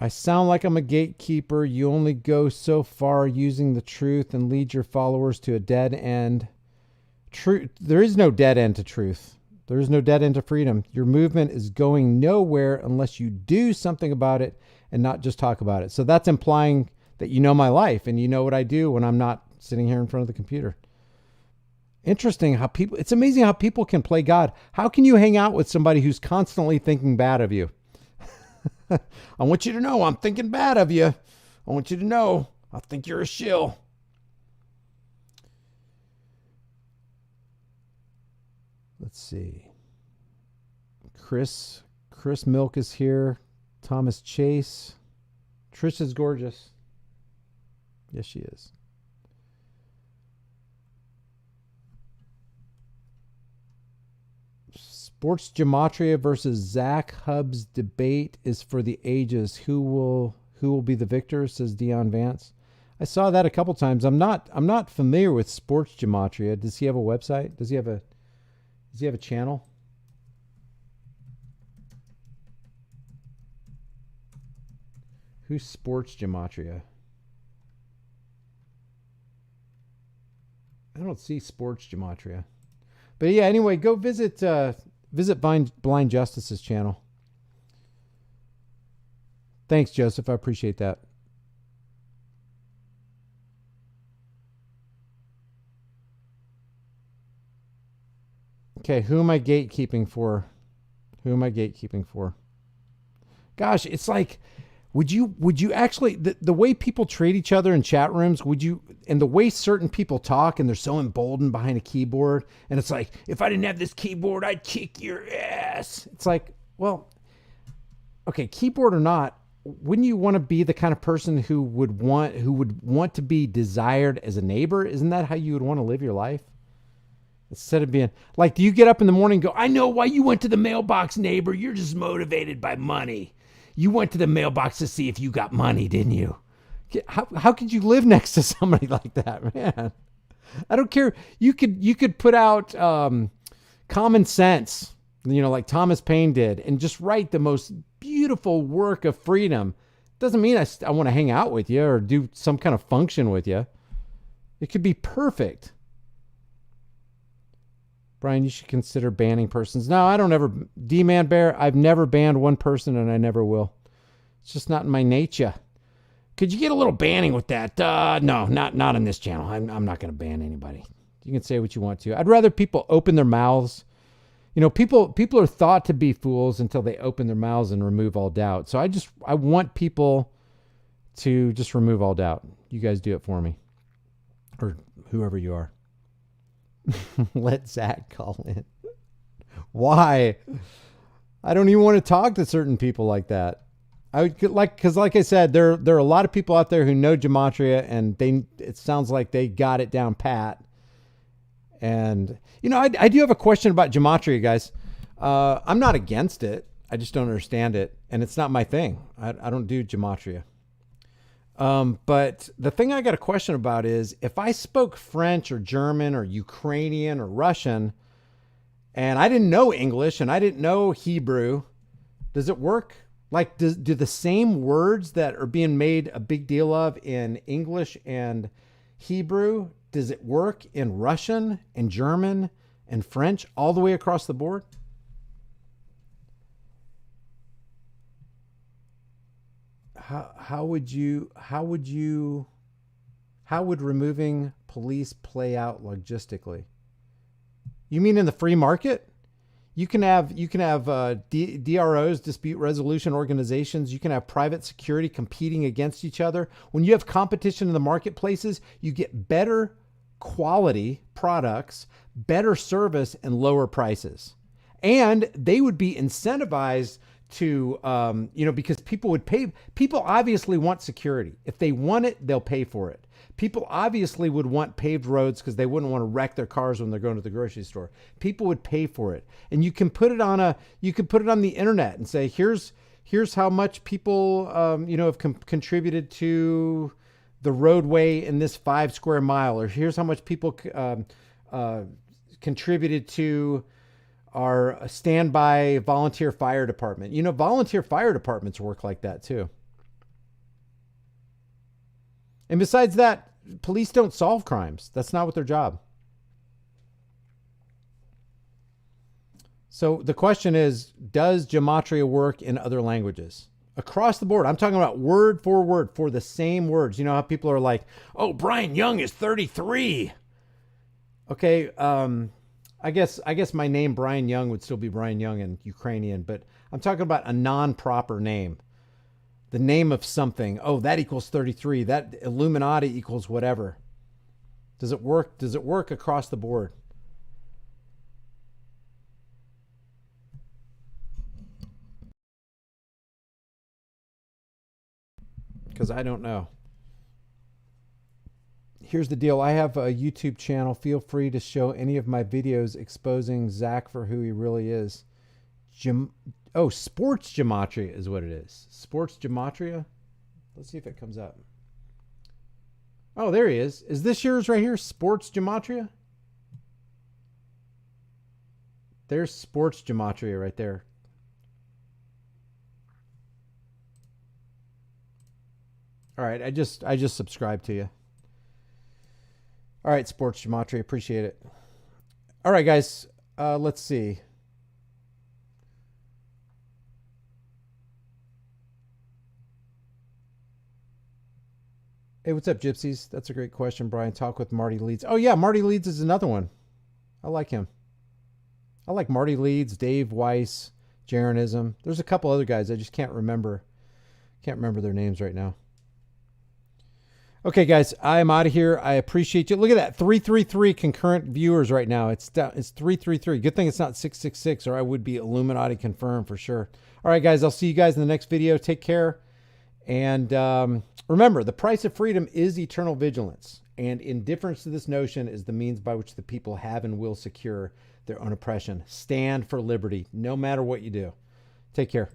I sound like I'm a gatekeeper. You only go so far using the truth and lead your followers to a dead end. Truth. There is no dead end to truth. There is no dead end to freedom. Your movement is going nowhere unless you do something about it and not just talk about it. So that's implying that you know my life and you know what I do when I'm not sitting here in front of the computer. Interesting how it's amazing how people can play God. How can you hang out with somebody who's constantly thinking bad of you? I want you to know I'm thinking bad of you. I want you to know I think you're a shill. Let's see. Chris Milk is here. Thomas Chase. Trish is gorgeous. Yes, she is. Sports Gematria versus Zach Hubb's debate is for the ages. Who will be the victor? Says Dion Vance. I saw that a couple times. I'm not familiar with Sports Gematria. Does he have a website? Does he have a channel? Who's Sports Gematria? I don't see Sports Gematria. But yeah, anyway, go visit Blind Justice's channel. Thanks, Joseph. I appreciate that. Okay, who am I gatekeeping for? Gosh, it's like, would you actually, the way people treat each other in chat rooms, and the way certain people talk and they're so emboldened behind a keyboard, and it's like, if I didn't have this keyboard, I'd kick your ass. It's like, well, okay, keyboard or not, wouldn't you want to be the kind of person who would want to be desired as a neighbor? Isn't that how you would want to live your life? Instead of being like, do you get up in the morning and go, I know why you went to the mailbox, neighbor. You're just motivated by money. You went to the mailbox to see if you got money, didn't you? How could you live next to somebody like that, man? I don't care. You could put out common sense, like Thomas Paine did, and just write the most beautiful work of freedom. Doesn't mean I want to hang out with you or do some kind of function with you. It could be perfect. Brian, you should consider banning persons. No, I don't ever. D-Man Bear, I've never banned one person and I never will. It's just not in my nature. Could you get a little banning with that? No, not on this channel. I'm not going to ban anybody. You can say what you want to. I'd rather people open their mouths. People are thought to be fools until they open their mouths and remove all doubt. So I want people to just remove all doubt. You guys do it for me. Or whoever you are. Let Zach call in. Why? I don't even want to talk to certain people like that. Because like I said, there are a lot of people out there who know gematria, and it sounds like they got it down pat. And I do have a question about gematria, guys. I'm not against it. I just don't understand it, and it's not my thing. I don't do gematria. But the thing I got a question about is, if I spoke French or German or Ukrainian or Russian, and I didn't know English and I didn't know Hebrew, does it work? Like, do the same words that are being made a big deal of in English and Hebrew, does it work in Russian and German and French all the way across the board? How would removing police play out logistically? You mean in the free market? You can have DROs, dispute resolution organizations. You can have private security competing against each other. When you have competition in the marketplaces, you get better quality products, better service, and lower prices. And they would be incentivized to, because people would pay. People obviously want security. If they want it, they'll pay for it. People obviously would want paved roads because they wouldn't want to wreck their cars when they're going to the grocery store. People would pay for it. And you can put it on the internet and say, here's how much people, have contributed to the roadway in this 5 square mile, or here's how much people contributed to our standby volunteer fire department. Volunteer fire departments work like that too. And besides that, police don't solve crimes. That's not what their job. So the question is, does gematria work in other languages? Across the board. I'm talking about word for word for the same words. You know how people are like, oh, Brian Young is 33. Okay. I guess my name, Brian Young, would still be Brian Young in Ukrainian, but I'm talking about a non-proper name. The name of something. Oh, that equals 33. That Illuminati equals whatever. Does it work? Does it work across the board? Because I don't know. Here's the deal. I have a YouTube channel. Feel free to show any of my videos exposing Zach for who he really is. Sports gematria is what it is. Sports gematria. Let's see if it comes up. Oh, there he is. Is this yours right here? Sports gematria? There's sports gematria right there. All right, I just subscribed to you. All right, sports gematria, appreciate it. All right, guys, let's see. Hey, what's up, Gypsies? That's a great question, Brian. Talk with Marty Leeds. Oh, yeah, Marty Leeds is another one. I like him. I like Marty Leeds, Dave Weiss, Jaronism. There's a couple other guys. I just can't remember. Can't remember their names right now. Okay, guys, I'm out of here. I appreciate you. Look at that, 333 concurrent viewers right now. It's 333. Good thing it's not 666, or I would be Illuminati confirmed for sure. All right, guys, I'll see you guys in the next video. Take care. And remember, the price of freedom is eternal vigilance, and indifference to this notion is the means by which the people have and will secure their own oppression. Stand for liberty, no matter what you do. Take care.